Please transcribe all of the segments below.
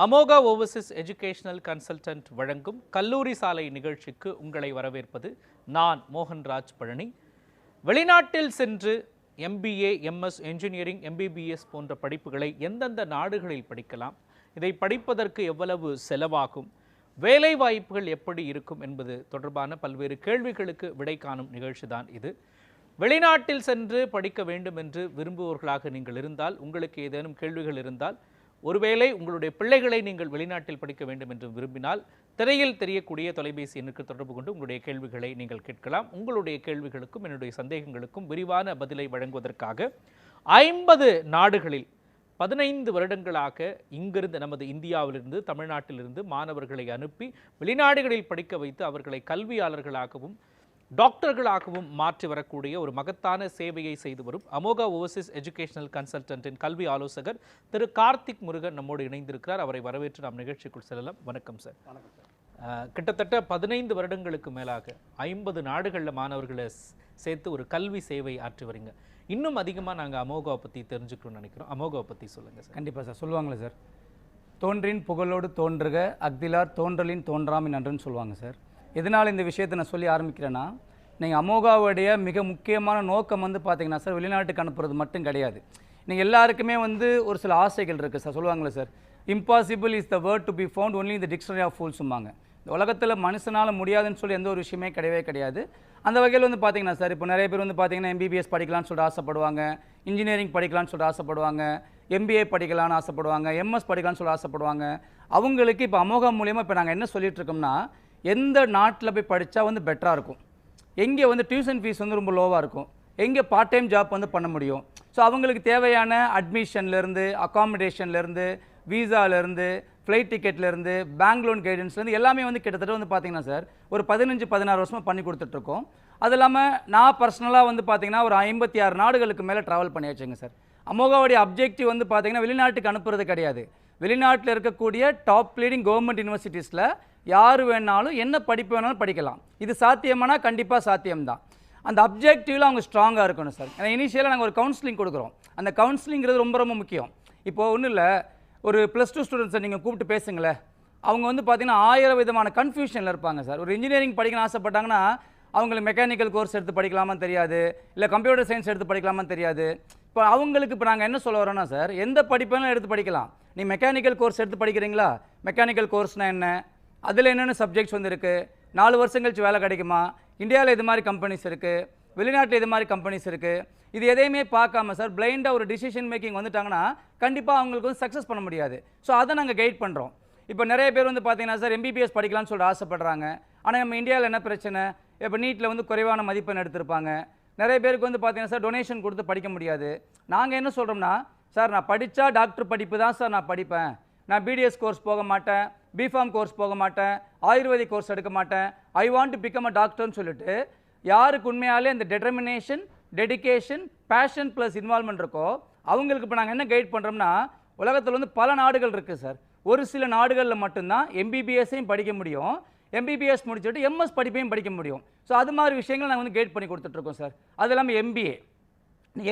அமோகா Overseas educational consultant வழங்கும் கல்லூரி சாலை நிகழ்ச்சிக்கு உங்களை வரவேற்பது நான் மோகன்ராஜ் பழனி. வெளிநாட்டில் சென்று MBA, MS என்ஜினியரிங், MBBS போன்ற படிப்புகளை எந்தெந்த நாடுகளில் படிக்கலாம், இதை படிப்பதற்கு எவ்வளவு செலவாகும், வேலை வாய்ப்புகள் எப்படி இருக்கும் என்பது தொடர்பான பல்வேறு கேள்விகளுக்கு விடை காணும் நிகழ்ச்சிதான் இது. வெளிநாட்டில் சென்று படிக்க வேண்டும் என்று விரும்புவோர்களாக நீங்கள் இருந்தால், உங்களுக்கு ஏதேனும் கேள்விகள் இருந்தால், ஒருவேளை உங்களுடைய பிள்ளைகளை நீங்கள் வெளிநாட்டில் படிக்க வேண்டும் என்று விரும்பினால் திரையில் தெரியக்கூடிய தொலைபேசி எண்ணுக்கு தொடர்பு கொண்டு உங்களுடைய கேள்விகளை நீங்கள் கேட்கலாம். உங்களுடைய கேள்விகளுக்கும் என்னுடைய சந்தேகங்களுக்கும் விரிவான பதிலை வழங்குவதற்காக 50 நாடுகளில் 15 வருடங்களாக இங்கிருந்து நமது இந்தியாவிலிருந்து தமிழ்நாட்டிலிருந்து மாணவர்களை அனுப்பி வெளிநாடுகளில் படிக்க வைத்து அவர்களை கல்வியாளர்களாகவும் டாக்டர்களாகவும் மாற்றி வரக்கூடிய ஒரு மகத்தான சேவையை செய்து வரும் அமோகா ஓவர்சீஸ் எஜுகேஷனல் கன்சல்டன்ட்டின் கல்வி ஆலோசகர் திரு கார்த்திக் முருகன் நம்மோடு இணைந்திருக்கிறார். அவரை வரவேற்று நாம் நிகழ்ச்சிக்குள் செல்லலாம். வணக்கம் சார். கிட்டத்தட்ட 15 வருடங்களுக்கு மேலாக 50 நாடுகளில் மாணவர்களை சேர்த்து ஒரு கல்வி சேவை ஆற்றி வரீங்க. இன்னும் அதிகமாக நாங்கள் அமோகாவை பற்றி தெரிஞ்சுக்கணும்னு நினைக்கிறோம். அமோகாவை பற்றி சொல்லுங்கள் சார். கண்டிப்பாக சார். சொல்லுவாங்களே சார், தோன்றின் புகழோடு தோன்றுக அக்திலார் தோன்றலின் தோன்றாமின் நன்றுன்னு சொல்லுவாங்க சார். எதனால் இந்த விஷயத்தை நான் சொல்லி ஆரம்பிக்கிறேன்னா, நீங்கள் அமோகாவுடைய மிக முக்கியமான நோக்கம் பார்த்தீங்கன்னா சார், வெளிநாட்டுக்கு அனுப்புறது மட்டும் கிடையாது. நீங்கள் எல்லாருக்குமே ஒரு சில ஆசைகள் இருக்குது சார். சொல்லுவாங்களே sir, impossible is the word to be found only இந்த டிக்ஷனரி ஆஃப் ஃபூல்ஸும்பாங்க. இந்த உலகத்தில் மனுஷனால் முடியாதுன்னு சொல்லி எந்த ஒரு விஷயமே கிடையவே கிடையாது. அந்த வகையில் பார்த்தீங்கன்னா சார், இப்போ நிறைய பேர் பார்த்தீங்கன்னா MBBS படிக்கலாம்னு சொல்லிட்டு ஆசைப்படுவாங்க, இன்ஜினியரிங் படிக்கலாம்னு சொல்லிட்டு ஆசைப்படுவாங்க, MBA படிக்கலாம்னு ஆசைப்படுவாங்க, MS படிக்கலாம்னு சொல்லி ஆசைப்படுவாங்க. அவங்களுக்கு இப்போ அமோகா மூலியமாக இப்போ நாங்கள் என்ன சொல்லிட்டு இருக்கோம்னா, எந்த நாட்டில் போய் படித்தா பெட்டராக இருக்கும், எங்கே டியூஷன் ஃபீஸ் ரொம்ப லோவாக இருக்கும், எங்கே பார்ட் டைம் ஜாப் பண்ண முடியும். ஸோ அவங்களுக்கு தேவையான அட்மிஷன்லேருந்து, அக்காமடேஷன்லேருந்து, வீசாலேருந்து, ஃப்ளைட் டிக்கெட்லேருந்து, பேங்க் லோன் கைடன்ஸ்லேருந்து எல்லாமே கிட்டத்தட்ட பார்த்தீங்கன்னா சார் ஒரு 15-16 வருஷமாக பண்ணி கொடுத்துட்ருக்கோம். அது இல்லாமல் நான் பர்சனலாக பார்த்தீங்கன்னா ஒரு 56 நாடுகளுக்கு மேலே ட்ராவல் பண்ணியாச்சுங்க சார். அமோகாவுடைய அப்ஜெக்டிவ் பார்த்தீங்கன்னா வெளிநாட்டுக்கு அனுப்புறது கிடையாது. வெளிநாட்டில் இருக்கக்கூடிய டாப் லீடிங் கவர்மெண்ட் யூனிவர்சிட்டிஸில் யார் வேணாலும் என்ன படிப்பு வேணாலும் படிக்கலாம். இது சாத்தியமானா கண்டிப்பாக சாத்தியம்தான். அந்த அப்ஜெக்டிவில் அவங்க ஸ்ட்ராங்காக இருக்கணும் சார். ஏன்னா இனிஷியலாக நாங்கள் ஒரு கவுன்சிலிங் கொடுக்குறோம். அந்த கவுன்சிலிங்கிறது ரொம்ப ரொம்ப முக்கியம். இப்போது ஒன்றும் இல்லை, ஒரு +2 ஸ்டூடெண்ட்ஸை நீங்கள் கூப்பிட்டு பேசுங்களேன். அவங்க பார்த்தீங்கன்னா 1000 விதமான கன்ஃபியூஷனில் இருப்பாங்க சார். ஒரு இன்ஜினியரிங் படிக்கணும்னு ஆசைப்பட்டாங்கன்னா அவங்களுக்கு மெக்கானிக்கல் கோர்ஸ் எடுத்து படிக்கலாமான்னு தெரியாது, இல்லை கம்ப்யூட்டர் சயின்ஸ் எடுத்து படிக்கலாமான்னு தெரியாது. இப்போ அவங்களுக்கு இப்போ நாங்கள் என்ன சொல்ல வரோன்னா சார், எந்த படிப்பெல்லாம் எடுத்து படிக்கலாம். நீ மெக்கானிக்கல் கோர்ஸ் எடுத்து படிக்கிறீங்களா, மெக்கானிக்கல் கோர்ஸ்னால் என்ன, அதில் என்னென்ன சப்ஜெக்ட்ஸ் இருக்குது, 4 வருஷம் கழிச்சு வேலை கிடைக்குமா, இந்தியாவில் இது மாதிரி கம்பெனிஸ் இருக்குது, வெளிநாட்டில் இது மாதிரி கம்பெனிஸ் இருக்குது. இது எதையுமே பார்க்காம சார் பிளைண்டாக ஒரு டிசிஷன் மேக்கிங் வந்துட்டாங்கன்னா கண்டிப்பாக அவங்களுக்கு சக்ஸஸ் பண்ண முடியாது. ஸோ அதை நாங்கள் கைட் பண்ணுறோம். இப்போ நிறைய பேர் பார்த்தீங்கன்னா சார் MBBS படிக்கலாம்னு சொல்லிட்டு ஆசைப்படுறாங்க. ஆனால் நம்ம இந்தியாவில் என்ன பிரச்சனை, இப்போ நீட்டில் குறைவான மதிப்பெண் எடுத்திருப்பாங்க. நிறைய பேருக்கு பார்த்தீங்கன்னா சார் டொனேஷன் கொடுத்து படிக்க முடியாது. நாங்கள் என்ன சொல்கிறோம்னா, சார் நான் படித்தா டாக்டர் படிப்பு தான் சார் நான் படிப்பேன், நான் BDS கோர்ஸ் போக மாட்டேன், BPharm கோர்ஸ் போக மாட்டேன், ஆயுர்வேதிக் கோர்ஸ் எடுக்க மாட்டேன், I want to become a டாக்டர்னு சொல்லிட்டு யாருக்கு உண்மையாலே இந்த determination, dedication, passion plus involvement இருக்கோ அவங்களுக்கு இப்போ நாங்கள் என்ன கைட் பண்ணுறோம்னா, உலகத்தில் பல நாடுகள் இருக்குது சார். ஒரு சில நாடுகளில் மட்டும்தான் MBBSையும் படிக்க முடியும், MBBS முடிச்சுட்டு MS படிப்பையும் படிக்க முடியும். ஸோ அது மாதிரி விஷயங்கள் நாங்கள் கைட் பண்ணி கொடுத்துட்ருக்கோம் சார். அது இல்லாமல்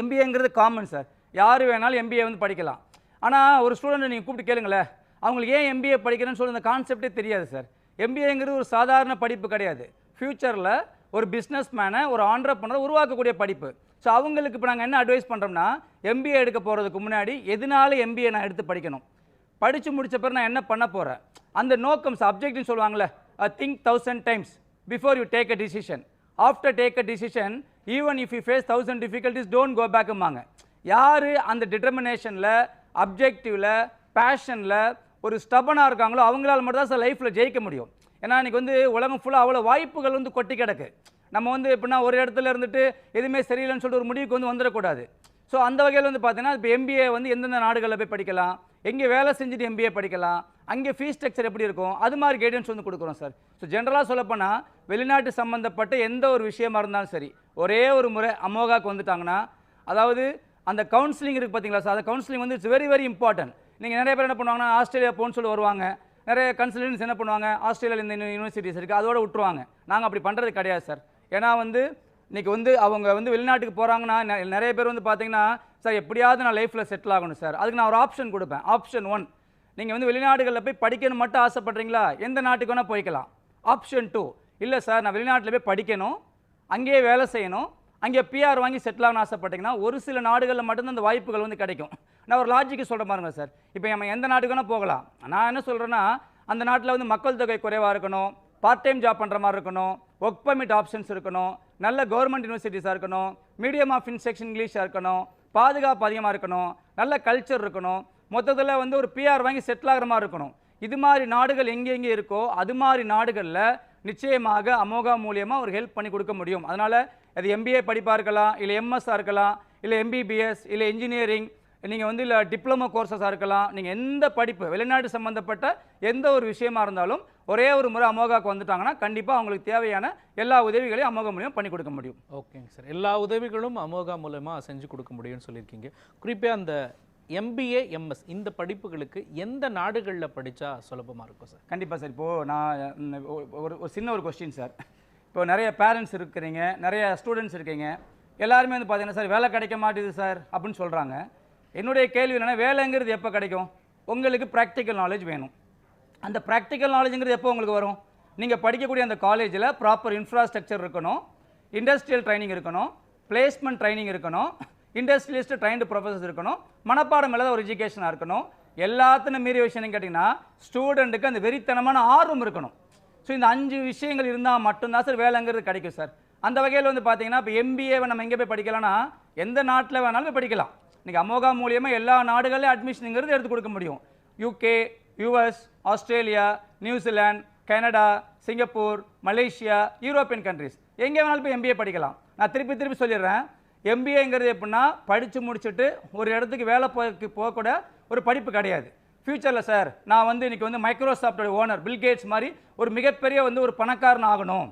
MBAங்கிறது காமன் சார், யார் வேணாலும் MBA படிக்கலாம். ஆனால் ஒரு ஸ்டூடெண்ட்டை நீங்கள் கூப்பிட்டு கேளுங்களேன், அவங்களுக்கு ஏன் MBA படிக்கிறேன்னு சொல்லி அந்த கான்செப்டே தெரியாது சார். MBAங்கிறது ஒரு சாதாரண படிப்பு கிடையாது. ஃப்யூச்சரில் ஒரு பிஸ்னஸ் மேனை, ஒரு ஆண்டர்ப்ரனர் உருவாக்கக்கூடிய படிப்பு. ஸோ அவங்களுக்கு இப்போ நாங்கள் என்ன அட்வைஸ் பண்ணுறோம்னா, MBA எடுக்க போகிறதுக்கு முன்னாடி எதனால MBA நான் எடுத்து படிக்கணும், படித்து முடித்த பிறகு நான் என்ன பண்ண போகிறேன், அந்த நோக்கம் சப்ஜெக்ட்னு சொல்லுவாங்களே, think 1000 times before you take a decision, after take a decision even if you face 1000 difficulties don't go back ம்பாங்க. யார் அந்த டிட்டர்மினேஷனில், அப்ஜெக்டிவில், பேஷனில் ஒரு ஸ்டபனாக இருக்காங்களோ அவங்களால மட்டும் தான் சார் லைஃப்பில் ஜெயிக்க முடியும். ஏன்னா இன்றைக்கி உலகம் ஃபுல்லாக அவ்வளோ வாய்ப்புகள் கொட்டி கிடக்கு. நம்ம எப்படின்னா ஒரு இடத்துல இருந்துட்டு எதுவுமே சரியில்லைன்னு சொல்லிட்டு ஒரு முடிவுக்கு வந்துடக்கூடாது. ஸோ அந்த வகையில் பார்த்தீங்கன்னா இப்போ MBA எந்தெந்த நாடுகளில் போய் படிக்கலாம், எங்கே வேலை செஞ்சுட்டு MBA படிக்கலாம், அங்கே ஃபீஸ் ஸ்ட்ரக்சர் எப்படி இருக்கும், அது மாதிரி கைடன்ஸ் கொடுக்குறோம் சார். ஸோ ஜென்ரலாக சொல்லப்போனால் வெளிநாட்டு சம்மந்தப்பட்ட எந்த ஒரு விஷயமா இருந்தாலும் சரி, ஒரே ஒரு முறை அமோகாவுக்கு வந்துட்டாங்கன்னா, அதாவது அந்த கவுன்சிலிங் இருக்குது பார்த்தீங்களா சார், அந்த counselling it's very very important. நீங்கள் நிறைய பேர் என்ன பண்ணுவாங்கன்னா, ஆஸ்திரேலியா போன்னு சொல்லி வருவாங்க. நிறைய கன்சல்டன்ஸ் என்ன பண்ணுவாங்க, ஆஸ்திரேலியாவில் இந்த யூனிவர்சிட்டிஸ் இருக்குது அதோட விட்டுருவாங்க. நாங்கள் அப்படி பண்ணுறது கிடையாது சார். ஏன்னா இன்றைக்கி அவங்க வெளிநாட்டுக்கு போகிறாங்கன்னா நிறைய பேர் பார்த்தீங்கன்னா, சார் எப்படியாவது நான் லைஃப்பில் செட்டில் ஆகணும் சார், அதுக்கு நான் ஒரு ஆப்ஷன் கொடுப்பேன். ஆப்ஷன் 1, நீங்கள் வந்து வெளிநாடுகளில் போய் படிக்கணும் மட்டும் ஆசைப்படுறீங்களா, எந்த நாட்டுக்கு வேணால் போய்க்கலாம். ஆப்ஷன் 2, இல்லை சார் நான் வெளிநாட்டில் போய் படிக்கணும், அங்கேயே வேலை செய்யணும், அங்கே பிஆர் வாங்கி செட்டில் ஆகணும்னு ஆசைப்பட்டீங்கன்னா ஒரு சில நாடுகளில் மட்டும்தான் அந்த வாய்ப்புகள் வந்து கிடைக்கும். நான் ஒரு லாஜிக்கு சொல்கிற பாருங்க சார். இப்போ நம்ம எந்த நாட்டுக்கு வேணால் போகலாம். நான் என்ன சொல்கிறேன்னா, அந்த நாட்டில் வந்து மக்கள் தொகை குறைவாக இருக்கணும், பார்ட் டைம் ஜாப் பண்ணுற மாதிரி இருக்கணும், ஒர்க் பர்மிட் ஆப்ஷன்ஸ் இருக்கணும், நல்ல கவர்மெண்ட் யூனிவர்சிட்டிஸாக இருக்கணும், மீடியம் ஆஃப் இன்ஸ்ட்ரக்ஷன் இங்கிலீஷாக இருக்கணும், பாதுகாப்பு அதிகமாக இருக்கணும், நல்ல கல்ச்சர் இருக்கணும், மொத்தத்தில் வந்து ஒரு பிஆர் வாங்கி செட்டில் ஆகிற மாதிரி இருக்கணும். இது மாதிரி நாடுகள் எங்கே இருக்கோ அது மாதிரி நாடுகளில் நிச்சயமாக அமோகா மூலியமாக ஒரு ஹெல்ப் பண்ணி கொடுக்க முடியும். அதனால் அது எம்பிஏ படிப்பாக இருக்கலாம், இல்லை எம்எஸ்ஸாக இருக்கலாம், இல்லை எம்பிபிஎஸ், இல்லை இன்ஜினியரிங், நீங்கள் வந்து இல்லை டிப்ளமோ கோர்சஸாக இருக்கலாம். நீங்கள் எந்த படிப்பு வெளிநாட்டு சம்மந்தப்பட்ட எந்த ஒரு விஷயமா இருந்தாலும் ஒரே ஒரு முறை அமோகாவுக்கு வந்துட்டாங்கன்னா கண்டிப்பாக அவங்களுக்கு தேவையான எல்லா உதவிகளையும் அமோகா மூலியம் பண்ணி கொடுக்க முடியும். ஓகேங்க சார். எல்லா உதவிகளும் அமோகா மூலமாக செஞ்சு கொடுக்க முடியும்னு சொல்லியிருக்கீங்க. குறிப்பாக அந்த எம்பிஏ எம்எஸ் இந்த படிப்புகளுக்கு எந்த நாடுகளில் படித்தா சுலபமாக இருக்கும் சார்? கண்டிப்பாக சார். இப்போது நான் ஒரு சின்ன ஒரு கொஸ்டின் சார். இப்போ நிறைய பேரண்ட்ஸ் இருக்கிறீங்க, நிறைய ஸ்டூடெண்ட்ஸ் இருக்கீங்க, எல்லாருமே வந்து பார்த்தீங்கன்னா சார் வேலை கிடைக்க மாட்டேது சார் அப்படின்னு சொல்கிறாங்க. என்னுடைய கேள்வி என்னென்னா, வேலைங்கிறது எப்போ கிடைக்கும்? உங்களுக்கு ப்ராக்டிக்கல் நாலேஜ் வேணும். அந்த ப்ராக்டிக்கல் நாலேஜுங்கிறது எப்போ உங்களுக்கு வரும்? நீங்கள் படிக்கக்கூடிய அந்த காலேஜில் ப்ராப்பர் இன்ஃப்ராஸ்ட்ரக்சர் இருக்கணும், இண்டஸ்ட்ரியல் ட்ரைனிங் இருக்கணும், பிளேஸ்மெண்ட் ட்ரைனிங் இருக்கணும், இண்டஸ்ட்ரியலிஸ்ட் ட்ரைன்டு ப்ரொஃபஸர்ஸ் இருக்கணும், மனப்பாடம் இல்லாத ஒரு எஜுகேஷனாக இருக்கணும். எல்லாத்தையும் மீறிய விஷயம் கேட்டிங்கன்னா ஸ்டூடெண்ட்டுக்கு அந்த வெறித்தனமான ஆர்வம் இருக்கணும். ஸோ இந்த 5 விஷயங்கள் இருந்தால் மட்டும்தான் சார் வேலைங்கிறது கிடைக்கும் சார். அந்த வகையில் வந்து பார்த்தீங்கன்னா இப்போ எம்பிஏவை நம்ம எங்கே போய் படிக்கலாம்னா எந்த நாட்டில் வேணாலும் போய் படிக்கலாம். இன்றைக்கி அமோகா மூலியமாக எல்லா நாடுகளிலும் அட்மிஷனுங்கிறது எடுத்து கொடுக்க முடியும். UK, US, Australia, New Zealand, Canada, Singapore, Malaysia, European countries எங்கே வேணாலும் போய் எம்பிஏ படிக்கலாம். நான் திருப்பி சொல்லிடுறேன், எம்பிஏங்கிறது எப்படின்னா படித்து முடிச்சுட்டு ஒரு இடத்துக்கு வேலை போகக்கூட ஒரு படிப்பு கிடையாது. ஃபியூச்சரில் சார் நான் வந்து இன்றைக்கி வந்து மைக்ரோசாஃப்டோட ஓனர் பில்கேட்ஸ் மாதிரி ஒரு மிகப்பெரிய வந்து ஒரு பணக்காரன் ஆகணும்,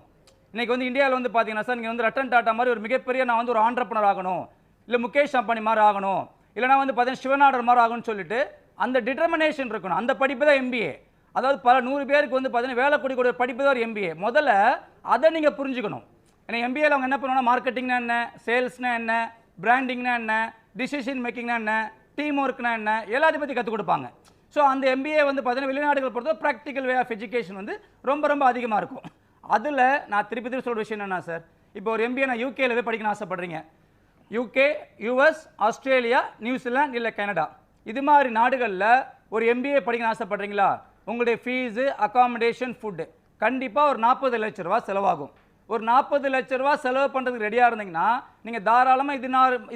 இன்றைக்கி வந்து இந்தியாவில் வந்து பார்த்தீங்கன்னா சார் நீங்கள் வந்து ரட்டன் டாட்டா மாதிரி ஒரு மிகப்பெரிய நான் வந்து ஒரு ஆண்டர்பனர் ஆகணும், இல்லை முகேஷ் அம்பானி மாதிரி ஆகணும், இல்லைனா வந்து பார்த்தீங்கன்னா சிவநாடர் மாதிரி ஆகணும்னு சொல்லிட்டு அந்த டிட்டர்மினேஷன் இருக்கணும். அந்த படிப்பு தான் எம்பிஏ. அதாவது பல 100 பேருக்கு வந்து பார்த்தீங்கன்னா வேலை கொடுக்கக்கூடிய படிப்பு தான் ஒரு எம்பிஏ. முதல்ல அதை நீங்கள் புரிஞ்சுக்கணும். ஏன்னா எம்பிஏல அவங்க என்ன பண்ணுவாங்கன்னா மார்க்கெட்டிங்னா என்ன, சேல்ஸ்னா என்ன, பிராண்டிங்னா என்ன, டிசிஷன் மேக்கிங்னா என்ன, டீம் ஒர்க்னா என்ன, எல்லாத்தையும் பற்றி கற்றுக் கொடுப்பாங்க. ஸோ அந்த எம்பிஏ வந்து பார்த்தீங்கன்னா வெளிநாடுகள் பொறுத்த ப்ராக்டிக்கல் வே ஆஃப் எஜுகேஷன் வந்து ரொம்ப அதிகமாக இருக்கும். அதில் நான் திருப்பி சொல்கிற விஷயம் என்னன்னா சார், இப்போ ஒரு எம்பிஏ நான் யூகேல போய் படிக்கணும்னு ஆசைப்படுறீங்க. யூகே, யூஎஸ், ஆஸ்திரேலியா, நியூசிலாந்து இல்லை கனடா இது மாதிரி நாடுகளில் ஒரு எம்பிஏ படிக்கணும்னு ஆசைப்படுறீங்களா, உங்களுடைய ஃபீஸு, அகாமடேஷன், ஃபுட்டு கண்டிப்பாக ஒரு 40 லட்ச ரூபா செலவாகும். ஒரு 40 லட்ச ரூபா செலவு பண்ணுறதுக்கு ரெடியாக இருந்தீங்கன்னா நீங்கள் தாராளமாக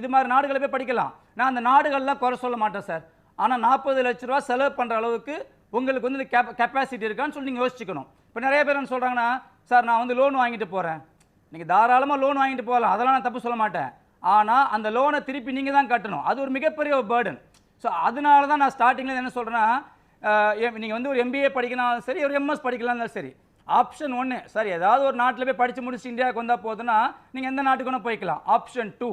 இது மாதிரி நாடுகளை போய் படிக்கலாம். நான் அந்த நாடுகள்லாம் குறை சொல்ல மாட்டேன் சார். ஆனால் 40 லட்ச ரூபா செலவு பண்ணுற அளவுக்கு உங்களுக்கு வந்து கெப்பாசிட்டி இருக்கான்னு சொல்லி நீங்கள் யோசிச்சுக்கணும். இப்போ நிறைய பேர் என்ன சொல்கிறாங்கன்னா, சார் நான் வந்து லோன் வாங்கிட்டு போகிறேன். நீங்கள் தாராளமாக லோன் வாங்கிட்டு போகலாம், அதெல்லாம் நான் தப்பு சொல்ல மாட்டேன். ஆனால் அந்த லோனை திருப்பி நீங்கள் தான் கட்டணும். அது ஒரு மிகப்பெரிய ஒரு பேர்டன். ஸோ அதனால தான் நான் ஸ்டார்டிங்கில் என்ன சொல்கிறேன்னா, நீங்கள் வந்து ஒரு எம்பிஏ படிக்கணும் சரி, ஒரு எம்எஸ் படிக்கலாம் சரி, ஆப்ஷன் 1 சார் ஏதாவது ஒரு நாட்டில் போய் படித்து முடிச்சு இந்தியாவுக்கு வந்தால் போதுன்னா நீங்கள் எந்த நாட்டுக்கு வேணால் போய்க்கலாம். ஆப்ஷன் 2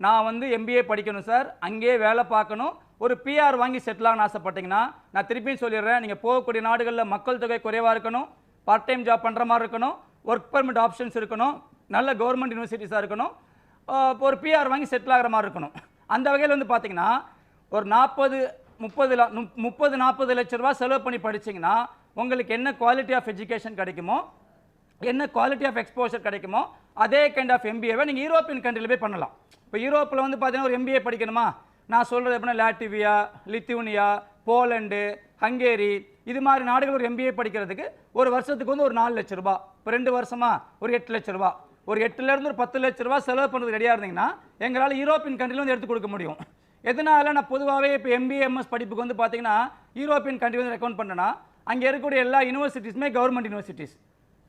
நான் வந்து எம்பிஏ படிக்கணும் சார், அங்கேயே வேலை பார்க்கணும், ஒரு பிஆர் வாங்கி செட்டில் ஆகணும்னு ஆசைப்பட்டீங்கன்னா நான் திருப்பியும் சொல்லிடுறேன், நீங்கள் போகக்கூடிய நாடுகளில் மக்கள் தொகை குறைவாக இருக்கணும், பார்ட் டைம் ஜாப் பண்ணுற மாதிரி இருக்கணும், ஒர்க் பர்மிட் ஆப்ஷன்ஸ் இருக்கணும், நல்ல கவர்மெண்ட் யூனிவர்சிட்டிஸாக இருக்கணும், ஒரு பிஆர் வாங்கி செட்டில் ஆகிற மாதிரி இருக்கணும். அந்த வகையில் வந்து பார்த்தீங்கன்னா ஒரு 30-40 லட்ச ரூபா செலவு பண்ணி படிச்சிங்கன்னா உங்களுக்கு என்ன குவாலிட்டி ஆஃப் எஜுகேஷன் கிடைக்குமோ, என்ன குவாலிட்டி ஆஃப் எக்ஸ்போஷர் கிடைக்குமோ அதே கைண்ட் ஆஃப் எம்பிஏவை நீங்கள் யூரோப்பியன் கண்ட்ரியில் போய் பண்ணலாம். இப்போ யூரோப்பில் வந்து பார்த்தீங்கன்னா ஒரு எம்பிஏ படிக்கணுமா, நான் சொல்கிறது எப்படின்னா லாட்வியா, லித்துவேனியா, போலண்டு, ஹங்கேரி இது மாதிரி நாடுகள் ஒரு எம்பிஏ படிக்கிறதுக்கு ஒரு வருஷத்துக்கு வந்து ஒரு 4 லட்ச ரூபா, இப்போ 2 வருஷமா ஒரு 8 லட்ச ரூபா, ஒரு 8லேருந்து ஒரு 10 லட்ச ரூபா செலவு பண்ணுறது ரெடியாக இருந்தீங்கன்னா எங்களால் யூரோப்பியன் கண்ட்ரியில் வந்து எடுத்து கொடுக்க முடியும். எதனால நான் பொதுவாகவே இப்போ எம்பிஏ எம்எஸ் படிப்புக்கு வந்து பார்த்தீங்கன்னா யூரோப்பியன் கண்ட்ரி வந்து ரெக்கமெண்ட் பண்ணேன்னா அங்கே இருக்கக்கூடிய எல்லா யூனிவர்சிட்டிஸுமே government universities,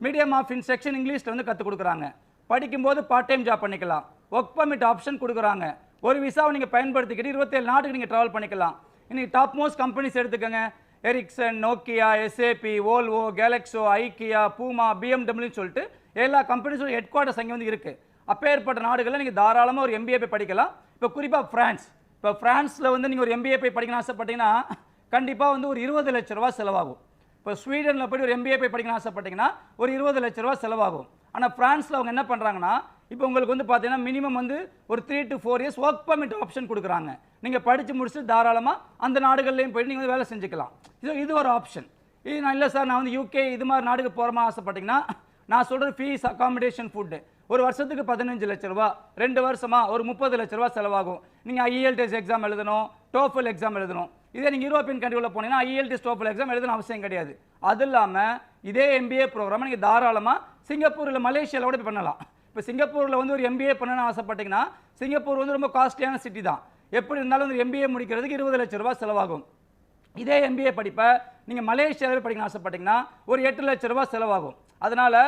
medium of instruction இங்கிலீஷில் வந்து கற்றுக் கொடுக்குறாங்க. படிக்கும்போது பார்ட் டைம் ஜாப் பண்ணிக்கலாம், ஒர்க் பர்மிட் ஆப்ஷன் கொடுக்குறாங்க, ஒரு விசாவை நீங்கள் பயன்படுத்திக்கிட்டு 27 நாட்டுக்கு நீங்கள் ட்ராவல் பண்ணிக்கலாம். இன்னைக்கு டாப் மோஸ்ட் கம்பெனிஸ் எடுத்துக்கோங்க, Ericsson, Nokia, SAP, Volvo, Glaxo, IKEA, Puma, பிஎம்டபிள்யூன்னு சொல்லிட்டு எல்லா கம்பெனிஸோட ஹெட் குவார்ட்டர்ஸ் அங்கே வந்து இருக்குது. அப்பேற்பட்ட நாடுகளில் நீங்கள் தாராளமாக ஒரு எம்பிஏ போய் படிக்கலாம். இப்போ குறிப்பாக ஃப்ரான்ஸில் வந்து நீங்கள் ஒரு எம்பிஏ போய் படிக்கணும்னு ஆசைப்பட்டீங்கன்னா கண்டிப்பாக வந்து ஒரு 20 லட்ச ரூபா செலவாகும். இப்போ ஸ்வீடனில் போய் ஒரு எம்பிஏ போய் படிக்கணும்னு ஆசைப்பட்டீங்கன்னா ஒரு 20 லட்ச ரூபா செலவாகும். ஆனால் ஃப்ரான்ஸில் அவங்க என்ன பண்ணுறாங்கன்னா இப்போ உங்களுக்கு வந்து பார்த்தீங்கன்னா மினிமம் வந்து ஒரு 3 to 4 years work permit option கொடுக்குறாங்க. நீங்கள் படித்து முடிச்சுட்டு தாராளமாக அந்த நாடுகள்லையும் போயிட்டு நீங்கள் வந்து வேலை செஞ்சுக்கலாம். இது ஒரு ஆப்ஷன். இது நான் இல்லை சார் நான் வந்து யூகே இது மாதிரி நாடுக்கு போகிற மாதிரி ஆசைப்பட்டீங்கன்னா நான் சொல்கிறது ஃபீஸ் அகாமடேஷன் ஃபுட்டு ஒரு வருஷத்துக்கு 15 லட்ச ரூபா, 2 வருஷமா ஒரு 30 லட்ச ரூபா செலவாகும். நீங்கள் IELTS எக்ஸாம் எழுதணும், TOEFL எக்ஸாம் எழுதணும். இதே நீங்கள் யூரோப்பியன் கண்ட்ரியில் போனீங்கன்னா IELTS TOEFL எக்ஸாம் எழுதணும் அவசியம் கிடையாது. அது இல்லாமல் இதே MBA ப்ரோக்ராம் நீங்கள் தாராளமாக சிங்கப்பூரில் மலேசியாவில் கூட பண்ணலாம். இப்போ சிங்கப்பூரில் வந்து ஒரு MBA பண்ணணும்னு ஆசைப்பட்டீங்கன்னா சிங்கப்பூர் வந்து ரொம்ப காஸ்ட்லியான சிட்டி தான். எப்படி இருந்தாலும் வந்து MBA முடிக்கிறதுக்கு 20 லட்ச ரூபா செலவாகும். இதே MBA படிப்பை நீங்கள் மலேசியாவில் படிக்கணும் ஆசைப்பட்டீங்கன்னா ஒரு 8 லட்ச ரூபா செலவாகும். அதனால்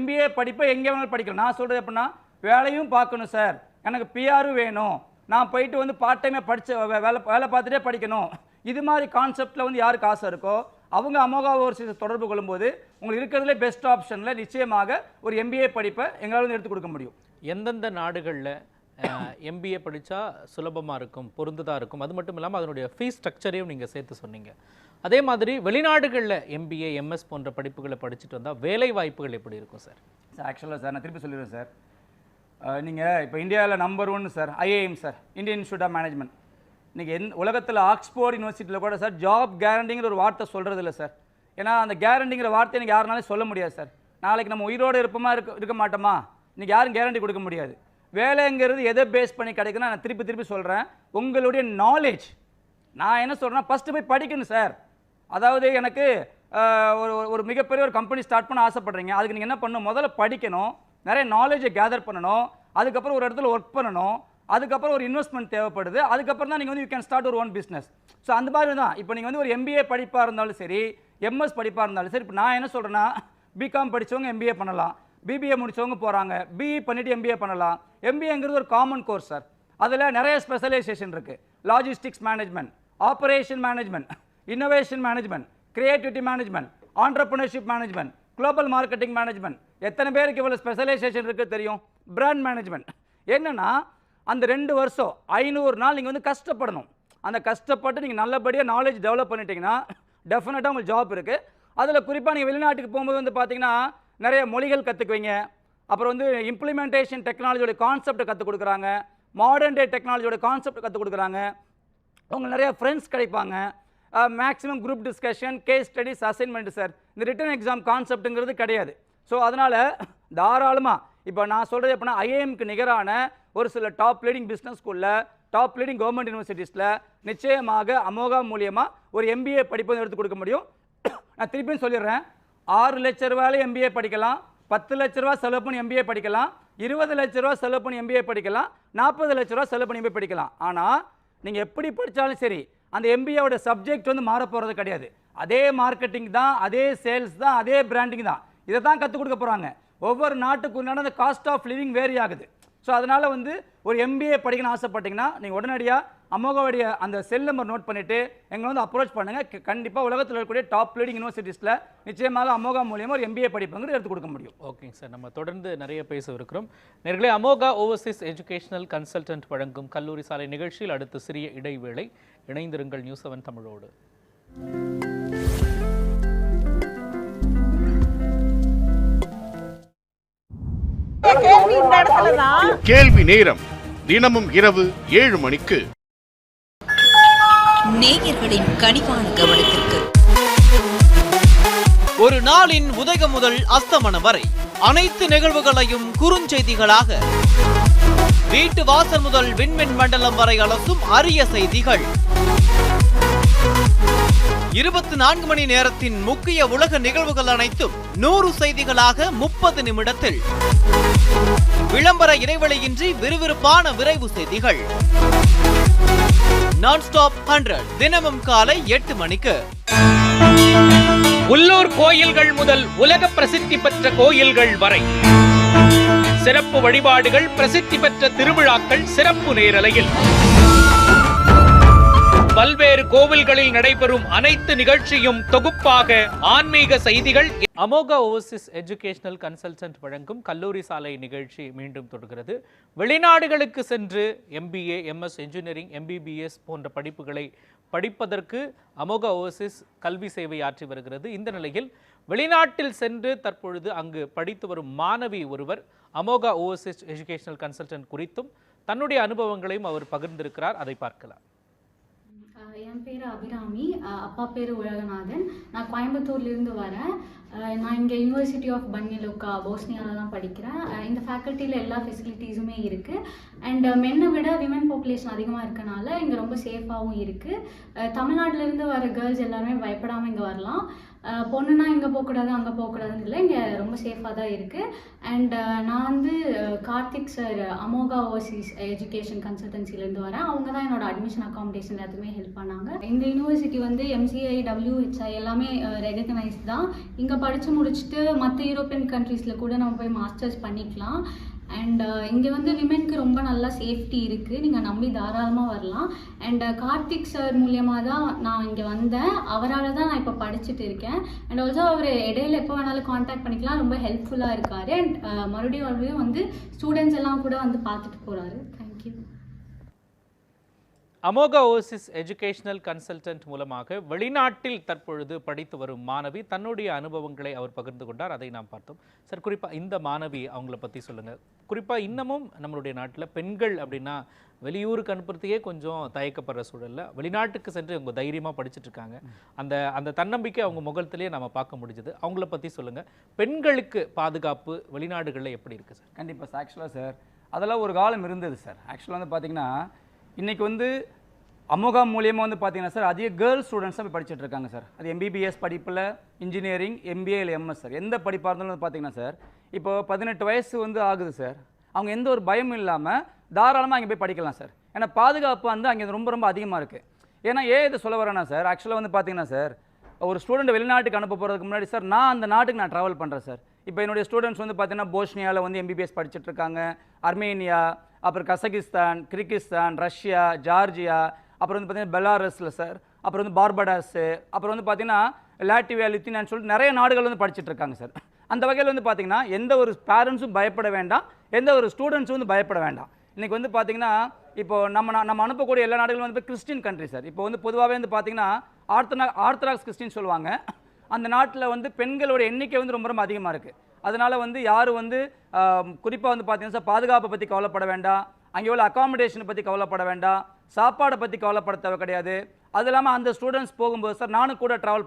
MBA படிப்பை எங்கே வேணாலும் படிக்கலாம். நான் சொல்கிறது எப்படின்னா வேலையும் பார்க்கணும் சார், எனக்கு பிஆரும் வேணும், நான் போயிட்டு வந்து பார்ட் டைமாக படித்து வேலை பார்த்துட்டே படிக்கணும், இது மாதிரி கான்செப்டில் வந்து யாருக்கு ஆசை இருக்கோ அவங்க அமோகா ஓவர்சீஸ் தொடர்பு கொள்ளும்போது உங்களுக்கு இருக்கிறதுலே பெஸ்ட் ஆப்ஷனில் நிச்சயமாக ஒரு MBA படிப்பை எங்களால் வந்து எடுத்து கொடுக்க முடியும். எந்தெந்த நாடுகளில் MBA படித்தா சுலபமாக இருக்கும், பொருந்ததாக இருக்கும், அது மட்டும் இல்லாமல் அதனுடைய ஃபீஸ் ஸ்ட்ரக்சரையும் நீங்கள் சேர்த்து சொன்னீங்க. அதே மாதிரி வெளிநாடுகளில் MBA MS போன்ற படிப்புகளை படிச்சுட்டு வந்தால் வேலை வாய்ப்புகள் எப்படி இருக்கும் சார்? ஆக்சுவலாக சார் நான் திருப்பி சொல்லிடுறேன் சார். நீங்கள் இப்போ இந்தியாவில் number 1 sir IIM sir, Indian institute of management. நீங்கள் உலகத்தில் ஆக்ஸ்போர்ட் யூனிவர்சிட்டியில் கூட சார் ஜாப் கேரண்டிங்கிற ஒரு வார்த்தை சொல்கிறது இல்லை சார். ஏன்னா அந்த கேரண்டிங்கிற வார்த்தை எனக்கு யாருனாலும் சொல்ல முடியாது சார். நாளைக்கு நம்ம உயிரோடு இருக்க மாட்டோமா, இன்றைக்கி யாரும் கேரண்டி கொடுக்க முடியாது. வேலைங்கிறது எதை பேஸ் பண்ணி கிடைக்குன்னா நான் திருப்பி சொல்கிறேன், உங்களுடைய நாலேஜ். நான் என்ன சொல்கிறேன்னா ஃபஸ்ட்டு போய் படிக்கணும் சார். அதாவது எனக்கு ஒரு மிகப்பெரிய ஒரு கம்பெனி ஸ்டார்ட் பண்ண ஆசைப்படுறீங்க, அதுக்கு நீங்கள் என்ன பண்ணணும், முதல்ல படிக்கணும், நிறைய நாலேஜை கேதர் பண்ணணும், அதுக்கப்புறம் ஒரு இடத்துல ஒர்க் பண்ணணும், அதுக்கப்புறம் ஒரு இன்வெஸ்ட்மெண்ட் தேவைப்படுது, அதுக்கப்புறம் தான் நீங்கள் வந்து யூ கேன் ஸ்டார்ட் ஒரு ஓன் பிஸ்னஸ். ஸோ அந்த மாதிரி தான் இப்போ நீங்கள் வந்து ஒரு MBA படிப்பாக இருந்தாலும் சரி, MS படிப்பாக இருந்தாலும் சரி. இப்போ நான் என்ன சொல்கிறேன்னா பிகாம் படித்தவங்க MBA பண்ணலாம், BBA முடித்தவங்க போகிறாங்க, BE பண்ணிவிட்டு MBA பண்ணலாம். MBAங்கிறது ஒரு காமன் கோர்ஸ் சார். அதில் நிறைய ஸ்பெஷலைசேஷன் இருக்குது. Logistics management, operation management, innovation management, creativity management, entrepreneurship management, global marketing management. எத்தனை பேருக்கு இவ்வளோ ஸ்பெஷலைசேஷன் இருக்குது தெரியும்? Brand management. என்னென்னா அந்த 2 வருஷம் 500 நாள் நீங்கள் வந்து கஷ்டப்படணும். அந்த கஷ்டப்பட்டு நீங்கள் நல்லபடியாக நாலேஜ் டெவலப் பண்ணிட்டீங்கன்னா டெஃபினட்டாக உங்களுக்கு ஜாப் இருக்குது. அதில் குறிப்பாக நீங்கள் வெளிநாட்டுக்கு போகும்போது வந்து பார்த்தீங்கன்னா நிறைய மொழிகள் கற்றுக்குவீங்க. அப்புறம் வந்து இம்ப்ளிமெண்டேஷன் டெக்னாலஜியோட கான்செப்டை கற்றுக் கொடுக்குறாங்க, மாடர்ன் டே டெக்னாலஜியோட கான்செப்ட் கற்றுக் கொடுக்குறாங்க. உங்களுக்கு நிறைய ஃப்ரெண்ட்ஸ் கிடைப்பாங்க. Maximum group discussion, case studies, assignment sir. இந்த ரிட்டன் எக்ஸாம் கான்செப்ட்டுங்கிறது கிடையாது. ஸோ அதனால் தாராளமாக இப்போ நான் சொல்கிறது எப்படின்னா IIMக்கு நிகரான ஒரு சில டாப் லீடிங் பிஸ்னஸ் ஸ்கூலில், டாப் லீடிங் கவர்மெண்ட் யூனிவர்சிட்டிஸில் நிச்சயமாக அமோகா மூலியமாக ஒரு MBA படிப்பை எடுத்து கொடுக்க முடியும். நான் திருப்பியும் சொல்லிடுறேன், 6 லட்ச ரூபாயில் MBA படிக்கலாம், 10 லட்ச ரூபா செலவு பண்ணி MBA படிக்கலாம், 20 லட்ச ரூபா செலவு பண்ணி MBA படிக்கலாம், 40 லட்ச ரூபா செலவு பண்ணி MBA படிக்கலாம். ஆனால் நீங்கள் எப்படி படித்தாலும் சரி அந்த MBAவோட சப்ஜெக்ட் வந்து மாற போகிறது கிடையாது. அதே மார்க்கெட்டிங் தான், அதே சேல்ஸ் தான், அதே பிராண்டிங் தான். இதை தான் கற்றுக் கொடுக்க போகிறாங்க. ஒவ்வொரு நாட்டுக்கு உண்டான அந்த காஸ்ட் ஆஃப் லிவிங் வேரி ஆகுது. ஸோ அதனால் வந்து ஒரு MBA படிக்கணும்னு ஆசைப்பட்டீங்கன்னா நீங்கள் உடனடியாக அமோகாவுடைய அந்த செல் நம்பர் நோட் பண்ணிவிட்டு எங்களை வந்து அப்ரோச் பண்ணுங்கள். கண்டிப்பாக உலகத்தில் இருக்கக்கூடிய டாப் லீடிங் யூனிவர்சிட்டிஸில் நிச்சயமாக அமோகா மூலியமாக ஒரு MBA படிப்புங்கிறது எடுத்து கொடுக்க முடியும். ஓகேங்க சார், நம்ம தொடர்ந்து நிறைய பேசவிருக்கிறோம். நேர்களே, அமோகா ஓவர்சீஸ் எஜுகேஷனல் கன்சல்டன்ட் வழங்கும் கல்லூரி சாலை நிகழ்ச்சியில் அடுத்து சிறிய இடைவேளை. இணைந்திருங்கள் நியூஸ் 7 தமிழோடு. கேள்வி நேரம் தினமும் இரவு 7 மணிக்கு. நேயர்களின் கனிவான கவனத்திற்கு ஒரு நாளின் உதயம் முதல் அஸ்தமனம் வரை அனைத்து நிகழ்வுகளையும் குறுஞ்செய்திகளாக, வீட்டு வாசல் முதல் விண்மின் மண்டலம் வரை அலசும் அரிய செய்திகள், 24 மணி நேரத்தின் முக்கிய உலக நிகழ்வுகள் அனைத்தும் 100 செய்திகளாக 30 நிமிடத்தில், விளம்பர இடைவெளியின்றி விறுவிறுப்பான விரைவு செய்திகள். நான்-ஸ்டாப் 100 தினமும் காலை 8 மணிக்கு. உள்ளூர் கோயில்கள் முதல் உலக பிரசித்தி பெற்ற கோயில்கள் வரை சிறப்பு வழிபாடுகள், பிரசித்தி பெற்ற திருவிழாக்கள் சிறப்பு நேரலையில் பல்வேறு கோவில்களில் நடைபெறும் அனைத்து நிகழ்ச்சியும் தொகுப்பாக ஆன்மீக செய்திகள். அமோகா ஓவர்சீஸ் எஜுகேஷனல் கன்சல்டன்ட் வழங்கும் கல்லூரி சாலை நிகழ்ச்சி மீண்டும் தொடர்கிறது. வெளிநாடுகளுக்கு சென்று MBA, MS இன்ஜினியரிங், MBBS போன்ற படிப்புகளை படிப்பதற்கு அமோகா ஓவர்சீஸ் கல்வி சேவை ஆற்றி வருகிறது. இந்த நிலையில் வெளிநாட்டில் சென்று தற்பொழுது அங்கு படித்து வரும் மாணவி ஒருவர் அமோகா ஓவர்சீஸ் எஜுகேஷனல் கன்சல்டன்ட் குறித்தும் தன்னுடைய அனுபவங்களையும் அவர் பகிர்ந்திருக்கிறார். அதை பார்க்கலாம். என் பேர் அபிராமி, அப்பா பேர் உலகநாதன். நான் கோயம்புத்தூர்லேருந்து வரேன். நான் இங்கே யூனிவர்சிட்டி ஆஃப் பன்னிலுக்கா போஸ்னியாவில் தான் படிக்கிறேன். இந்த ஃபேக்கல்ட்டியில் எல்லா ஃபெசிலிட்டிஸுமே இருக்குது. அண்ட் மென்னை விட விமன் பாப்புலேஷன் அதிகமாக இருக்கனால இங்கே ரொம்ப சேஃபாகவும் இருக்குது. தமிழ்நாட்டிலேருந்து வர கேர்ள்ஸ் எல்லாருமே பயப்படாமல் இங்கே வரலாம். பொண்ணுன்னா இங்கே போகக்கூடாது அங்கே போகக்கூடாதுன்னு இல்லை, இங்கே ரொம்ப சேஃபாக தான் இருக்குது. அண்ட் நான் வந்து கார்த்திக் சார் அமோகா ஓவர்சீஸ் எஜுகேஷன் கன்சல்டன்சிலேருந்து வரேன். அவங்க தான் என்னோட அட்மிஷன் அகாமடேஷன் எல்லாத்துமே ஹெல்ப் பண்ணாங்க. இந்த யூனிவர்சிட்டி வந்து MCI WHI எல்லாமே ரெகக்னைஸ் தான். இங்கே படித்து முடிச்சுட்டு மற்ற யூரோப்பியன் கண்ட்ரீஸில் கூட நம்ம போய் மாஸ்டர்ஸ் பண்ணிக்கலாம். அண்ட் இங்கே வந்து விமென்க்கு ரொம்ப நல்லா சேஃப்டி இருக்குது, நீங்கள் நம்பி தாராளமாக வரலாம். அண்ட் கார்த்திக் சார் மூலியமாக தான் நான் இங்கே வந்தேன். அவரால் தான் நான் இப்போ படிச்சுட்டு இருக்கேன். அண்ட் ஆல்சோ அவர் இடையில எப்போ வேணாலும் காண்டாக்ட் பண்ணிக்கலாம், ரொம்ப ஹெல்ப்ஃபுல்லாக இருக்கார். அண்ட் மறுபடியும் வந்து ஸ்டூடெண்ட்ஸ் எல்லாம் கூட வந்து பார்த்துட்டு போகிறாரு. தேங்க்யூ. அமோகா ஓவர்சீஸ் எஜுகேஷனல் கன்சல்டன்ட் மூலமாக வெளிநாட்டில் தற்பொழுது படித்து வரும் மாணவி தன்னுடைய அனுபவங்களை அவர் பகிர்ந்து கொண்டார். அதை நாம் பார்த்தோம். சார், குறிப்பாக இந்த மாணவி அவங்கள பற்றி சொல்லுங்கள். குறிப்பாக இன்னமும் நம்மளுடைய நாட்டில் பெண்கள் அப்படின்னா வெளியூருக்கு அனுப்புறதுக்கே கொஞ்சம் தயக்கப்படுற சூழலில் வெளிநாட்டுக்கு சென்று அவங்க தைரியமாக படிச்சுட்டு இருக்காங்க. அந்த தன்னம்பிக்கை அவங்க முகத்திலேயே நம்ம பார்க்க முடிஞ்சது. அவங்கள பற்றி சொல்லுங்கள். பெண்களுக்கு பாதுகாப்பு வெளிநாடுகளில் எப்படி இருக்குது சார்? கண்டிப்பாக சார். ஆக்சுவலாக சார் அதெல்லாம் ஒரு காலம் இருந்தது சார். ஆக்சுவலாக வந்து பார்த்திங்கன்னா இன்றைக்கி வந்து அமோகா மூலியமாக வந்து பார்த்தீங்கன்னா சார் அதிக கேர்ள்ஸ் ஸ்டூடெண்ட்ஸ் தான் போய் படிச்சுட்டு இருக்காங்க சார். அது MBBS படிப்பில், இன்ஜினியரிங், MBA இல்லை MS சார். எந்த படிப்பாக இருந்தாலும் வந்து பார்த்தீங்கன்னா சார் இப்போ 18 வயசு வந்து ஆகுது சார். அவங்க எந்த ஒரு பயமும் இல்லாமல் தாராளமாக அங்கே போய் படிக்கலாம் சார். ஏன்னா பாதுகாப்பு வந்து அங்கே ரொம்ப ரொம்ப அதிகமாக இருக்குது. ஏன்னா இதை சொல்ல வரேன்னா சார், ஆக்சுவலாக வந்து பார்த்தீங்கன்னா சார் ஒரு ஸ்டூடெண்ட் வெளிநாட்டுக்கு அனுப்ப போகிறதுக்கு முன்னாடி சார் நான் அந்த நாட்டுக்கு நான் ட்ராவல் பண்ணுறேன் சார். இப்போ என்னுடைய ஸ்டூடெண்ட்ஸ் வந்து பார்த்தீங்கன்னா போஸ்னியாவில் வந்து MBBS படிச்சுட்டு இருக்காங்க, அர்மேனியா, அப்புறம் கசகிஸ்தான், கிர்கிஸ்தான், ரஷ்யா, ஜார்ஜியா, அப்புறம் வந்து பார்த்தீங்கன்னா பெலாரஸில் சார், அப்புறம் வந்து பார்படாஸு, அப்புறம் வந்து பார்த்தீங்கன்னா லாட்வியா, லித்துவேனியான்னு சொல்லிட்டு நிறைய நாடுகள் வந்து படிச்சுட்டு இருக்காங்க சார். அந்த வகையில் வந்து பார்த்தீங்கன்னா எந்த ஒரு பேரண்ட்ஸும் பயப்பட வேண்டாம், எந்த ஒரு ஸ்டூடெண்ட்ஸும் வந்து பயப்பட வேண்டாம். இன்றைக்கி வந்து பார்த்தீங்கன்னா இப்போ நம்ம அனுப்பக்கூடிய எல்லா நாடுகளும் வந்து கிறிஸ்டின் கண்ட்ரி சார். இப்போ வந்து பொதுவாகவே வந்து பார்த்தீங்கன்னா ஆர்த்தடாக்ஸ் கிறிஸ்டின் சொல்லுவாங்க. அந்த நாட்டில் வந்து பெண்களோட எண்ணிக்கை வந்து ரொம்ப ரொம்ப அதிகமாக இருக்குது. அதனால் வந்து யாரும் வந்து குறிப்பாக வந்து பார்த்தீங்கன்னா சார் பாதுகாப்பை பற்றி கவலைப்பட வேண்டாம், அங்கே உள்ள அகாமடேஷனை பற்றி கவலைப்பட வேண்டாம், சாப்பாடை பற்றி கவலைப்பட தேவை கிடையாது. அது இல்லாமல் அந்த ஸ்டூடெண்ட்ஸ் போகும்போது சார் நானும் கூட ட்ராவல்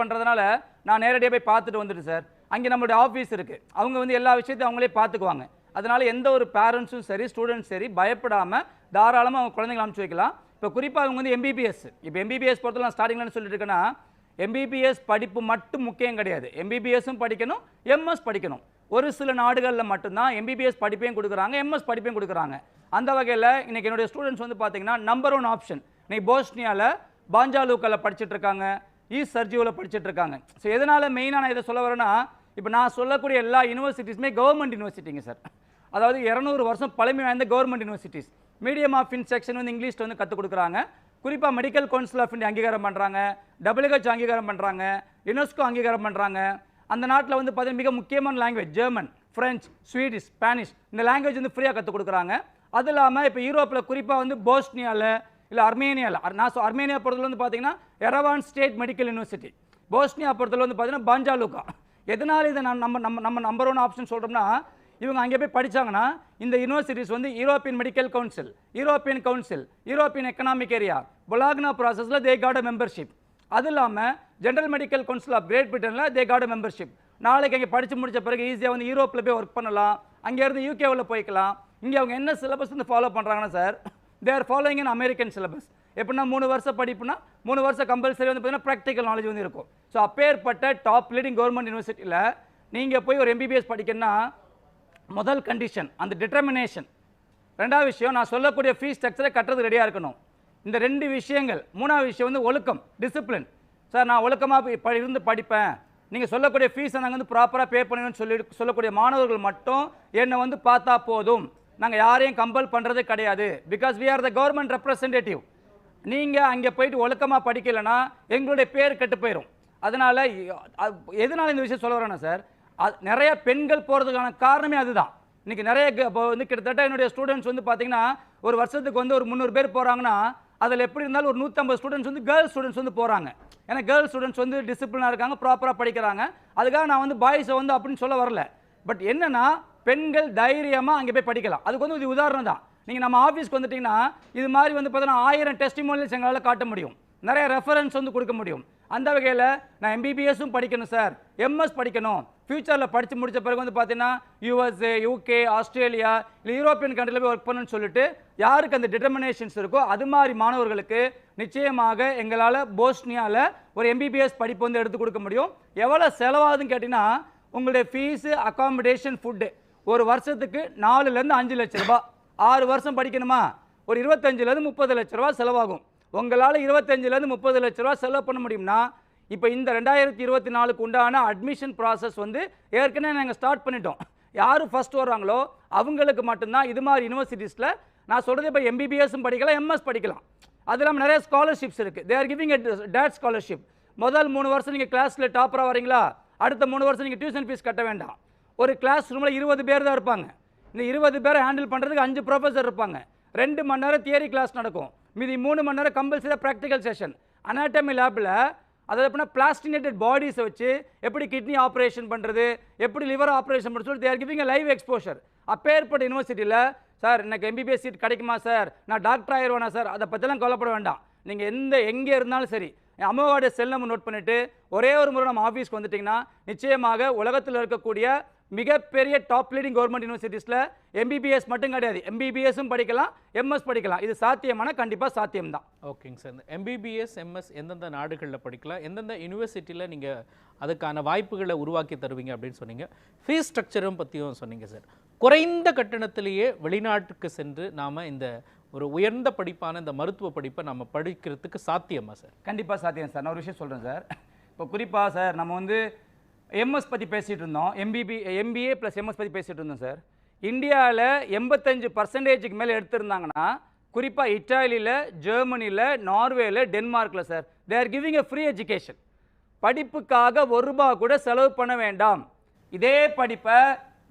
பண்ணுறதுனால நான் நேரடியாக போய் பார்த்துட்டு வந்துட்டு சார். அங்கே நம்மளுடைய ஆஃபீஸ் இருக்குது, அவங்க வந்து எல்லா விஷயத்தையும் அவங்களே பார்த்துக்குவாங்க. அதனால் எந்த ஒரு பேரண்ட்ஸும் சரி ஸ்டூடெண்ட்ஸ் சரி பயப்படாமல் தாராளமாக அவங்க குழந்தைங்களை அனுப்பிச்சி வைக்கலாம். இப்போ குறிப்பாக அவங்க வந்து MBBS, இப்போ MBBS பொறுத்தவரை நான் ஸ்டார்டிங்லன்னு சொல்லிட்டு இருக்கேன்னா MBBS படிப்பு மட்டும் முக்கியம் கிடையாது. MBBSும் படிக்கணும், MS படிக்கணும். ஒரு சில நாடுகளில் மட்டும்தான் MBBS படிப்பையும் கொடுக்குறாங்க, MS படிப்பையும் கொடுக்குறாங்க. அந்த வகையில் இன்றைக்கி என்னுடைய ஸ்டூடெண்ட்ஸ் வந்து பார்த்தீங்கன்னா நம்பர் 1 ஆப்ஷன் இன்றைக்கி போஸ்னியாவில் பாஞ்சாலூக்காவில் படிச்சுட்டு இருக்காங்க, ஈஸ்ட் சர்ஜியோவில் படிச்சுட்டு இருக்காங்க. ஸோ எதனால் மெயினாக நான் இதை சொல்ல வரேன்னா, இப்போ நான் சொல்லக்கூடிய எல்லா யூனிவர்சிட்டிஸுமே கவர்மெண்ட் யூனிவர்சிட்டிங்க சார். அதாவது 200 வருஷம் பழமை வாய்ந்த government universities. Medium of instruction வந்து இங்கிலீஷில் வந்து கற்றுக் கொடுக்குறாங்க. குறிப்பாக மெடிக்கல் கவுன்சில் ஆஃப் இந்தியா அங்கீகாரம் பண்ணுறாங்க, WHO அங்கீகாரம் பண்ணுறாங்க, யுனெஸ்கோ அங்கீகாரம் பண்ணுறாங்க. அந்த நாட்டில் வந்து பார்த்தீங்கன்னா மிக முக்கியமான language German, French, Swedish, Spanish இந்த லாங்குவேஜ் வந்து ஃப்ரீயாக கற்றுக் கொடுக்குறாங்க. அது இல்லாமல் இப்போ யூரோப்பில் குறிப்பாக வந்து போஸ்னியாவில் இல்லை அர்மேனியாவில், அர்மேனியா பொறுத்தவரை வந்து பார்த்தீங்கன்னா எரவான் ஸ்டேட் மெடிக்கல் யூனிவர்சிட்டி, போஸ்னியா பொறுத்தவரை வந்து பார்த்தீங்கன்னா பாஞ்சாலூக்கா. எதனால் இதை நம்ம நம்பர் 1 ஆப்ஷன் சொல்கிறோம்னா, இவங்க அங்கே போய் படித்தாங்கன்னா இந்த யூனிவர்சிட்டிஸ் வந்து European medical council, European economic area, Bologna ப்ராசஸில் தே காட் அ மெம்பர்ஷிப். அது இல்லாமல் general medical council of great பிரிட்டனில் தே காட் அ மெம்பர்ஷிப். நாளைக்கு அங்கே படித்து முடித்த பிறகு ஈஸியாக வந்து யூரோப்பில் போய் ஒர்க் பண்ணலாம், அங்கேருந்து UKவில் போய்க்கலாம். இங்கே அவங்க என்ன சிலபஸ் வந்து ஃபாலோ பண்ணுறாங்கன்னா sir, they are following in American syllabus. எப்படின்னா 3 வருஷம் படிப்புனா 3 வருஷம் கம்பல்சரி வந்து பார்த்தீங்கன்னா ப்ராக்டிக்கல் நாலேஜ் வந்து இருக்கும். ஸோ அப்பேற்பட்ட டாப் லீடிங் கவர்மெண்ட் யூனிவர்சிட்டியில் நீங்கள் போய் ஒரு MBBS படிக்கணும்னா முதல் கண்டிஷன் அந்த டிட்டர்மினேஷன். 2வது விஷயம் நான் சொல்லக்கூடிய ஃபீஸ் ஸ்ட்ரக்சரை கட்டுறது ரெடியாக இருக்கணும். இந்த 2 விஷயங்கள். 3வது விஷயம் வந்து ஒழுக்கம், டிசிப்ளின். சார் நான் ஒழுக்கமாக இருந்து படிப்பேன், நீங்கள் சொல்லக்கூடிய ஃபீஸை நாங்கள் வந்து ப்ராப்பராக பே பண்ணணும்னு சொல்லக்கூடிய மாணவர்கள் மட்டும் என்னை வந்து பார்த்தா போதும், நாங்கள் யாரையும் கம்பல் பண்ணுறது கிடையாது. Because we are the government representative. நீங்கள் அங்கே போயிட்டு ஒழுக்கமாக படிக்கலைன்னா எங்களுடைய பேர் கெட்டு போயிடும். அதனால் எதனால் இந்த விஷயம் சொல்ல வரேன்னா சார், நிறைய பெண்கள் போகிறதுக்கான காரணமே அதுதான். இன்றைக்கி நிறைய வந்து கிட்டத்தட்ட என்னுடைய ஸ்டூடெண்ட்ஸ் வந்து பார்த்தீங்கன்னா ஒரு வருஷத்துக்கு வந்து ஒரு 300 பேர் போகிறாங்கன்னா அதில் எப்படி இருந்தாலும் ஒரு 150 ஸ்டூடெண்ட்ஸ் வந்து கேர்ள்ஸ் ஸ்டூடெண்ட்ஸ் வந்து போகிறாங்க. ஏன்னா கேர்ள்ஸ் ஸ்டூடெண்ட்ஸ் வந்து டிசிப்ளினாக இருக்காங்க, ப்ராப்பராக படிக்கிறாங்க. அதுக்காக நான் வந்து பாய்ஸை வந்து அப்படின்னு சொல்ல வரல. பட் என்னன்னா பெண்கள் தைரியமாக அங்கே போய் படிக்கலாம். அதுக்கு வந்து இது உதாரணம் தான். நீங்கள் நம்ம ஆஃபீஸ்க்கு வந்துட்டிங்கன்னா இது மாதிரி வந்து பார்த்தீங்கன்னா 1000 டெஸ்டிமோனியல்ஸ் எங்களால் காட்ட முடியும், நிறைய ரெஃபரன்ஸ் வந்து கொடுக்க முடியும். அந்த வகையில் நான் எம்பிபிஎஸும் படிக்கணும் சார், எம்எஸ் படிக்கணும், ஃபியூச்சரில் படித்து முடித்த பிறகு வந்து பார்த்தீங்கன்னா யூஎஸ்ஏ, யூகே, ஆஸ்திரேலியா இல்லை யூரோப்பியன் கண்ட்ரியில் போய் ஒர்க் பண்ணணும்னு சொல்லிட்டு யாருக்கு அந்த டிட்டர்மினேஷன்ஸ் இருக்கோ அது மாதிரி மாணவர்களுக்கு நிச்சயமாக எங்களால் போஸ்னியாவில் ஒரு எம்பிபிஎஸ் படிப்பு வந்து எடுத்து கொடுக்க முடியும். எவ்வளோ செலவாகுதுன்னு கேட்டிங்கன்னா உங்களுடைய ஃபீஸு, அகாமடேஷன், ஃபுட்டு ஒரு வருஷத்துக்கு 4லேருந்து 5 லட்ச ரூபா. 6 வருஷம் படிக்கணுமா ஒரு 25லேருந்து 30 லட்ச ரூபா செலவாகும். உங்களால் 25லேருந்து 30 லட்ச ரூபா செலவு பண்ண முடியும்னா இப்போ இந்த 2024க்கு உண்டான அட்மிஷன் ப்ராசஸ் வந்து ஏற்கனவே நாங்கள் ஸ்டார்ட் பண்ணிட்டோம். யார் ஃபர்ஸ்ட் வர்றாங்களோ அவங்களுக்கு மட்டும்தான் இது மாதிரி யூனிவர்சிட்டிஸில் நான் சொல்கிறது இப்போ எம்பிபிஎஸும் படிக்கலாம், எம்எஸ் படிக்கலாம். அது இல்லாமல் நிறைய ஸ்காலர்ஷிப்ஸ் இருக்குது. தே ஆர் கிவிங் டேட் ஸ்காலர்ஷிப். முதல் 3 வருஷம் நீங்கள் கிளாஸில் டாப்பராக வரீங்களா, அடுத்த 3 வருஷம் நீங்கள் டியூஷன் ஃபீஸ் கட்ட வேண்டாம். ஒரு கிளாஸ் ரூமில் 20 பேர் தான் இருப்பாங்க. இந்த 20 பேரை ஹேண்டில் பண்ணுறதுக்கு 5 ப்ரொஃபஸர் இருப்பாங்க. 2 மணி நேரம் தியரி கிளாஸ் நடக்கும், மீதி 3 மணி நேரம் கம்பல்சரியாக ப்ராக்டிக்கல் செஷன். அனாட்டமி லேபில் அதாவது எப்படின்னா பிளாஸ்டினேட்டட் பாடிஸை வச்சு எப்படி கிட்னி ஆப்ரேஷன் பண்ணுறது, எப்படி லிவர் ஆப்ரேஷன் பண்ணுறது சொல்லி தேர் கிவிங் லைவ் எக்ஸ்போஷர். அப்பேற்பட்ட யூனிவர்சிட்டியில் சார் எனக்கு எம்பிபிஎஸ் சீட் கிடைக்குமா சார், நான் டாக்டர் ஆயிடுவேனா சார், அதை பற்றிலாம் கவலைப்பட வேண்டாம். நீங்கள் எங்கே இருந்தாலும் சரி அம்மாவோடைய செல் நம்பர் நோட் பண்ணிவிட்டு ஒரே ஒரு முறை நம்ம ஆஃபீஸ்க்கு வந்துட்டிங்கன்னா நிச்சயமாக உலகத்தில் இருக்கக்கூடிய மிகப்பெரிய டாப் லீடிங் கவர்மெண்ட் யூனிவர்சிட்டிஸில் எம்பிபிஎஸ் மட்டும் கிடையாது, எம்பிபிஎஸும் படிக்கலாம், எம்எஸ் படிக்கலாம். இது சாத்தியமான கண்டிப்பாக சாத்தியம்தான். ஓகேங்க சார். இந்த எம்பிபிஎஸ், எம்எஸ் எந்தெந்த நாடுகளில் படிக்கலாம், எந்தெந்த யூனிவர்சிட்டியில் நீங்கள் அதுக்கான வாய்ப்புகளை உருவாக்கி தருவீங்க அப்படின்னு சொன்னீங்க. ஃபீஸ் ஸ்ட்ரக்சரும் பற்றியும் சொன்னீங்க சார். குறைந்த கட்டணத்திலேயே வெளிநாட்டுக்கு சென்று நாம் இந்த ஒரு உயர்ந்த படிப்பான இந்த மருத்துவ படிப்பை நம்ம படிக்கிறதுக்கு சாத்தியமா சார்? கண்டிப்பாக சாத்தியம் சார். நான் ஒரு விஷயம் சொல்கிறேன் சார். இப்போ குறிப்பாக சார் நம்ம வந்து எம்எஸ் பற்றி பேசிகிட்டு இருந்தோம், எம்பிஏ ப்ளஸ் எம்எஸ் பற்றி பேசிகிட்டு இருந்தோம் சார். இந்தியாவில் 85% மேலே எடுத்திருந்தாங்கன்னா குறிப்பாக இட்டாலியில், ஜெர்மனியில், நார்வேயில், டென்மார்க்கில் sir they are giving a free education. படிப்புக்காக ₹1 கூட செலவு பண்ண வேண்டாம். இதே படிப்பை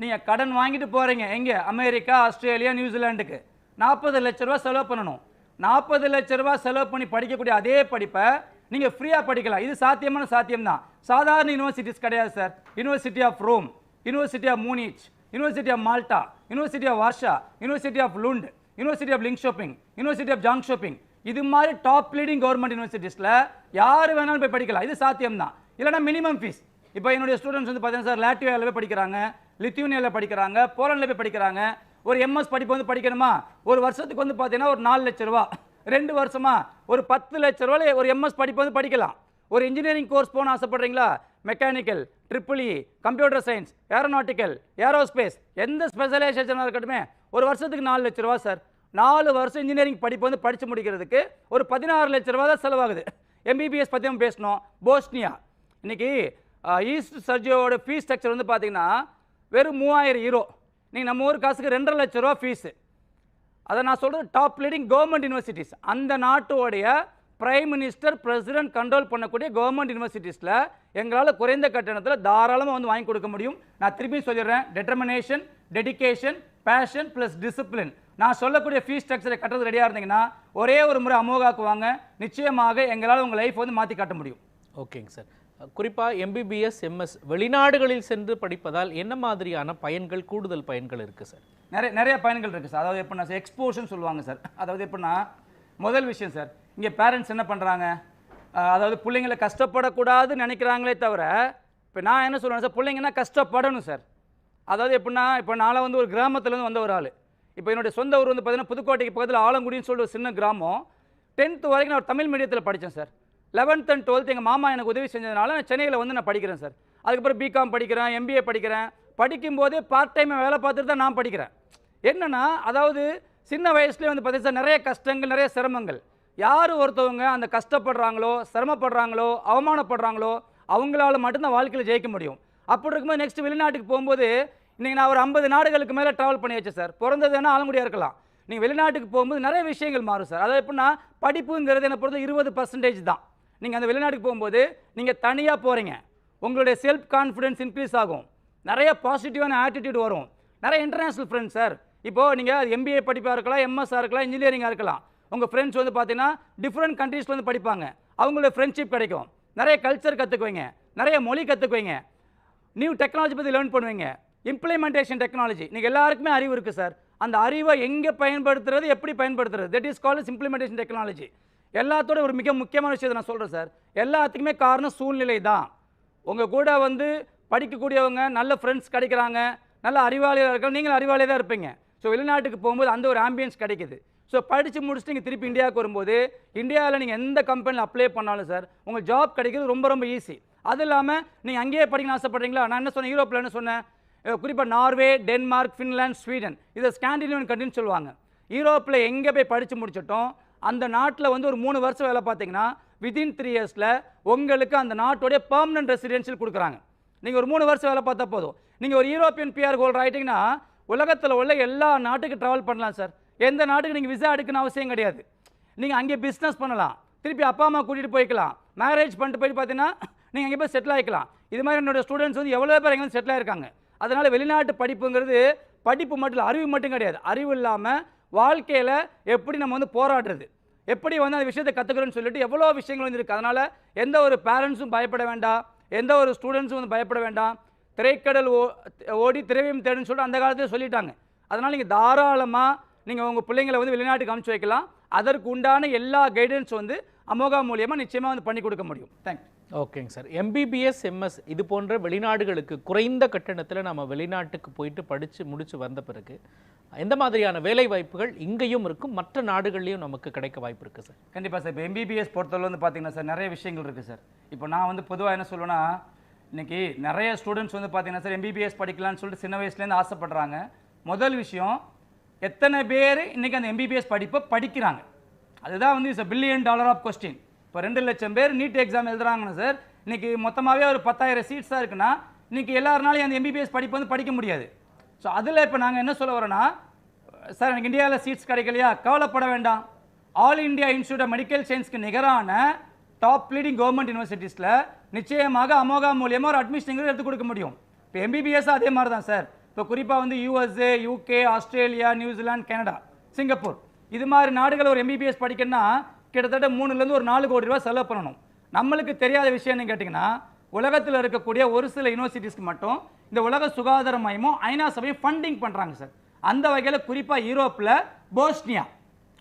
நீங்கள் கடன் வாங்கிட்டு போகிறீங்க எங்கே, அமெரிக்கா, ஆஸ்திரேலியா, நியூசிலாண்டுக்கு 40 லட்ச ரூபா செலவு பண்ணணும். 40 லட்ச ரூபா செலவு பண்ணி படிக்கக்கூடிய அதே படிப்பை நீங்கள் ஃப்ரீயாக படிக்கலாம். இது சாத்தியமான சாத்தியம்தான். சாதாரண யூனிவர்சிட்டிஸ் கிடையாது sir. University of Rome, university of Munich, university of Malta, university of Warsaw, university of Lund, university of Linköping, university of Jönköping, இது மாதிரி டாப் லீடிங் கவர்மெண்ட் யூனிவர்சிட்டிஸில் யார் வேணாலும் போய் படிக்கலாம். இது சாத்தியம் தான். இல்லைனா மினிமம் ஃபீஸ். இப்போ என்னுடைய ஸ்டூடெண்ட்ஸ் வந்து பார்த்தீங்கன்னா சார் லாட்வியாவில் போய் படிக்கிறாங்க, லித்துவேனியாவில் படிக்கிறாங்க, போலண்டில் போய் படிக்கிறாங்க. ஒரு எம்எஸ் படிப்பு வந்து படிக்கணுமா ஒரு வருஷத்துக்கு வந்து பார்த்தீங்கன்னா ஒரு 4 லட்ச ரூபா, 2 வருஷமா ஒரு 10 லட்ச ரூபாய் ஒரு எம்எஸ் படிப்பு வந்து படிக்கலாம். ஒரு இன்ஜினியரிங் கோர்ஸ் போகணும் ஆசைப்படுறீங்களா, mechanical, triple E, computer science, aeronautical, aerospace, எந்த ஸ்பெஷலைசேஷனாக இருக்கட்டுமே ஒரு வருஷத்துக்கு 4 லட்ச ரூபா சார். 4 வருஷம் இன்ஜினியரிங் படிப்பு வந்து படித்து முடிக்கிறதுக்கு ஒரு 16 லட்ச ரூபா தான் செலவாகுது. எம்பிபிஎஸ் பற்றி நம்ம பேசணும். போஸ்னியா இன்னைக்கு ஈஸ்ட் சர்ஜியோட ஃபீஸ் ஸ்ட்ரக்சர் வந்து பார்த்தீங்கன்னா வெறும் €3000. நீங்கள் நம்ம ஊர் காசுக்கு 2.5 லட்ச ரூபா ஃபீஸு. அதை நான் சொல்கிறது டாப் லீடிங் கவர்மெண்ட் யூனிவர்சிட்டிஸ். அந்த நாட்டோடைய பிரைம் மினிஸ்டர், பிரசிடென்ட் கண்ட்ரோல் பண்ணக்கூடிய கவர்மெண்ட் யூனிவர்சிட்டிஸில் எங்களால் குறைந்த கட்டணத்தில் தாராளமாக வந்து வாங்கி கொடுக்க முடியும். நான் திருப்பி சொல்லிடுறேன், determination, dedication, passion plus discipline. நான் சொல்லக்கூடிய ஃபீஸ் ஸ்ட்ரக்சரை கட்டுறது ரெடியாக இருந்தீங்கன்னா ஒரே ஒரு முறை அமோகாக்கு வாங்க, நிச்சயமாக எங்களால் உங்கள் லைஃப் வந்து மாற்றி காட்ட முடியும். ஓகேங்க சார். குறிப்பாக எம்பிபிஎஸ், எம்எஸ் வெளிநாடுகளில் சென்று படிப்பதால் என்ன மாதிரியான பயன்கள், கூடுதல் பயன்கள் இருக்குது சார்? நிறைய பயன்கள் இருக்குது சார். அதாவது எப்படின்னா சார் எக்ஸ்போஷன் சொல்லுவாங்க சார். அதாவது எப்படின்னா முதல் விஷயம் சார், இங்கே பேரண்ட்ஸ் என்ன பண்ணுறாங்க, அதாவது பிள்ளைங்களை கஷ்டப்படக்கூடாதுன்னு நினைக்கிறாங்களே தவிர, இப்போ நான் என்ன சொல்கிறேன் சார், பிள்ளைங்கன்னா கஷ்டப்படணும் சார். அதாவது எப்படின்னா இப்போ நான் வந்து ஒரு கிராமத்துலேருந்து வந்த ஒரு ஆள். இப்போ என்னுடைய சொந்த ஊர் வந்து பார்த்தீங்கன்னா புதுக்கோட்டைக்கு பக்கத்தில் ஆலங்குடின்னு சொல்லிட்டு ஒரு சின்ன கிராமம். 10th வரைக்கும் நான் ஒரு தமிழ் மீடியத்தில் படித்தேன் சார். 11th and 12th எங்கள் மாமா எனக்கு உதவி செஞ்சதுனால நான் சென்னையில் வந்து நான் படிக்கிறேன் சார். அதுக்கப்புறம் பிகாம் படிக்கிறேன், எம்பிஏ படிக்கிறேன். படிக்கும்போதே பார்ட் டைமாக வேலை பார்த்துட்டு தான் நான் படிக்கிறேன். என்னென்னா அதாவது சின்ன வயசுலேயே வந்து பார்த்தீங்கன்னா சார் நிறைய கஷ்டங்கள், நிறைய சிரமங்கள். யார் ஒருத்தவங்க அந்த கஷ்டப்படுறாங்களோ, சிரமப்படுறாங்களோ, அவமானப்படுறாங்களோ அவங்களால மட்டும்தான் வாழ்க்கையில் ஜெயிக்க முடியும். அப்படி இருக்கும்போது நெக்ஸ்ட் வெளிநாட்டுக்கு போகும்போது இன்றைக்கி நான் ஒரு 50 நாடுகளுக்கு மேலே ட்ராவல் பண்ணியாச்சு சார். பிறந்ததுன்னா ஆலங்குடியாக இருக்கலாம். நீங்கள் வெளிநாட்டுக்கு போகும்போது நிறைய விஷயங்கள் மாறும் சார். அதாவது எப்படின்னா படிப்புங்கிறது என்னை பொறுத்த 20% தான். நீங்கள் அந்த வெளிநாட்டுக்கு போகும்போது நீங்கள் தனியாக போகிறீங்க, உங்களுடைய செல்ஃப் கான்ஃபிடென்ஸ் இன்க்ரீஸ் ஆகும், நிறைய பாசிட்டிவான ஆட்டிடியூட் வரும், நிறைய இன்டர்நேஷ்னல் ஃப்ரெண்ட்ஸ் சார். இப்போது நீங்கள் எம்பிஏ படிப்பாக இருக்கலாம், எம்எஸ்ஸாக இருக்கலாம், இன்ஜினியரிங்காக இருக்கலாம். உங்கள் ஃப்ரெண்ட்ஸ் வந்து பார்த்தீங்கன்னா டிஃப்ரெண்ட் கண்ட்ரீஸில் வந்து படிப்பாங்க. அவங்களுடைய ஃப்ரெண்ட்ஷிப் கிடைக்கும், நிறைய கல்ச்சர் கற்றுக்குவீங்க, நிறைய மொழி கற்றுக்குவீங்க, நியூ டெக்னாலஜி பற்றி லேர்ன் பண்ணுவீங்க. Implementation technology. நீங்கள் எல்லாருக்குமே அறிவு இருக்குது சார். அந்த அறிவை எங்கே பயன்படுத்துறது, எப்படி பயன்படுத்துறது, that is called implementation technology. எல்லாத்தோட ஒரு மிக முக்கியமான விஷயத்தை நான் சொல்கிறேன் சார். எல்லாத்துக்குமே காரணம் சூழ்நிலை தான். உங்கள் கூட வந்து படிக்கக்கூடியவங்க, நல்ல ஃப்ரெண்ட்ஸ் கிடைக்கிறாங்க, நல்ல அறிவாளியாக இருக்காங்க, நீங்களும் அறிவாளியாக தான் இருப்பீங்க. ஸோ வெளிநாட்டுக்கு போகும்போது அந்த ஒரு ஆம்பியன்ஸ் கிடைக்குது. ஸோ படித்து முடிச்சுட்டு நீங்கள் திருப்பி இந்தியாவுக்கு வரும்போது இந்தியாவில் நீங்கள் எந்த கம்பெனியில் அப்ளை பண்ணாலும் சார் உங்களுக்கு ஜாப் கிடைக்கிறது ரொம்ப ரொம்ப ஈஸி. அது இல்லாமல் நீங்கள் அங்கேயே படிக்கணும்னு ஆசைப்படுறீங்களா, நான் என்ன சொன்னேன், யூரோப்பில் என்ன சொன்னேன், குறிப்பாக நார்வே, டென்மார்க், ஃபின்லாந்து, ஸ்வீடன், இதை ஸ்காண்டினேவியன் கண்ட்ரின்னு சொல்லுவாங்க. யூரோப்பில் எங்கே போய் படித்து முடிச்சிட்டோம் அந்த நாட்டில் வந்து ஒரு 3 வருஷம் வேலை பார்த்தீங்கன்னா வித்தின் 3 இயர்ஸில் உங்களுக்கு அந்த நாட்டோடைய பெர்மனன்ட் ரெசிடென்ஷியல் கொடுக்குறாங்க. நீங்கள் ஒரு 3 வருஷம் வேலை பார்த்தா போதும். நீங்கள் ஒரு யூரோப்பியன் பிஆர் ஹோல்டர் ஆகிட்டிங்கன்னா உலகத்தில் உள்ள எல்லா நாட்டுக்கு ட்ராவல் பண்ணலாம் சார். எந்த நாட்டுக்கு நீங்கள் விசா எடுக்கணும் அவசியம் கிடையாது. நீங்கள் அங்கே பிஸ்னஸ் பண்ணலாம், திருப்பி அப்பா அம்மா கூட்டிகிட்டு போய்க்கலாம், மேரேஜ் பண்ணிட்டு போயிட்டு பார்த்தீங்கன்னா நீங்கள் அங்கே போய் செட்டில் ஆகிக்கலாம். இது மாதிரி என்னோடய ஸ்டூடெண்ட்ஸ் வந்து எவ்வளோ பேர் எங்கே செட்டில் ஆகிருக்காங்க. அதனால் வெளிநாட்டு படிப்புங்கிறது படிப்பு மட்டும் இல்லை, அறிவு மட்டும் கிடையாது. அறிவு இல்லாமல் வாழ்க்கையில் எப்படி நம்ம வந்து போராடுறது, எப்படி வந்து அந்த விஷயத்தை கற்றுக்கிறோன்னு சொல்லிட்டு எவ்வளோ விஷயங்கள் வந்து இருக்குது. அதனால் எந்த ஒரு பேரண்ட்ஸும் பயப்பட வேண்டாம், எந்த ஒரு ஸ்டூடெண்ட்ஸும் வந்து பயப்பட வேண்டாம். திரைக்கடல் ஓடி திரவியம் தேடுன்னு சொல்லிட்டு அந்த காலத்தில் சொல்லிட்டாங்க. அதனால் நீங்கள் தாராளமாக நீங்கள் உங்கள் பிள்ளைங்களை வந்து வெளிநாட்டுக்கு அனுப்பிச்சு வைக்கலாம். அதற்கு உண்டான எல்லா கைடன்ஸ் வந்து அமோகா மூலியமாக நிச்சயமாக வந்து பண்ணி கொடுக்க முடியும். தேங்க்யூ. ஓகேங்க சார். எம்பிபிஎஸ், எம்எஸ் இது போன்ற வெளிநாடுகளுக்கு குறைந்த கட்டணத்தில் நம்ம வெளிநாட்டுக்கு போயிட்டு படித்து முடித்து வந்த பிறகு எந்த மாதிரியான வேலை வாய்ப்புகள் இங்கேயும் இருக்கும், மற்ற நாடுகள்லையும் நமக்கு கிடைக்க வாய்ப்பு இருக்குது சார்? கண்டிப்பாக சார். இப்போ எம்பிபிஎஸ் பொறுத்தவரை வந்து பார்த்தீங்கன்னா சார் நிறைய விஷயங்கள் இருக்குது சார். இப்போ நான் வந்து பொதுவாக என்ன சொல்லுவேன்னா, இன்றைக்கி நிறைய ஸ்டூடெண்ட்ஸ் வந்து பார்த்தீங்கன்னா சார் எம்பிபிஎஸ் படிக்கலாம்னு சொல்லிட்டு சின்ன வயசுலேருந்து ஆசைப்படுறாங்க. முதல் விஷயம், எத்தனை பேர் இன்றைக்கி அந்த எம்பிபிஎஸ் படிப்பை படிக்கிறாங்க, அதுதான் வந்து இட்ஸ் $1 பில்லியன் ஆஃப் கொஸ்டின். இப்போ 2 லட்சம் பேர் நீட் எக்ஸாம் எழுதுறாங்கன்னு சார், இன்றைக்கி மொத்தமாகவே ஒரு 10,000 சீட்ஸாக இருக்குன்னா இன்றைக்கி எல்லாருனாலையும் அந்த எம்பிபிஎஸ் படிப்பு வந்து படிக்க முடியாது. ஸோ அதில் இப்போ நாங்கள் என்ன சொல்ல வரோன்னா, சார் எனக்கு இந்தியாவில் சீட்ஸ் கிடைக்கலையா, கவலைப்பட வேண்டாம். All India institute of medical சயின்ஸ்க்கு நிகரான டாப் லீடிங் கவர்மெண்ட் யூனிவர்சிட்டிஸில் நிச்சயமாக அமோகா மூலியமாக ஒரு அட்மிஷன் எடுத்து கொடுக்க முடியும். இப்போ எம்பிபிஎஸ் அதே மாதிரி தான் சார். இப்போ குறிப்பாக வந்து USA, UK, Australia, New Zealand, Canada, Singapore இது மாதிரி நாடுகள் ஒரு எம்பிபிஎஸ் படிக்கணும்னா கிட்டத்தட்ட 3லேருந்து ஒரு 4 கோடி ரூபா செலவு பண்ணணும். நம்மளுக்கு தெரியாத விஷயம் என்ன கேட்டிங்கன்னா, உலகத்தில் இருக்கக்கூடிய ஒரு சில யூனிவர்சிட்டிஸ்க்கு மட்டும் இந்த உலக சுகாதார மையமும் ஐநா சபையும் ஃபண்டிங் பண்ணுறாங்க சார். அந்த வகையில் குறிப்பாக யூரோப்பில் போஸ்னியா,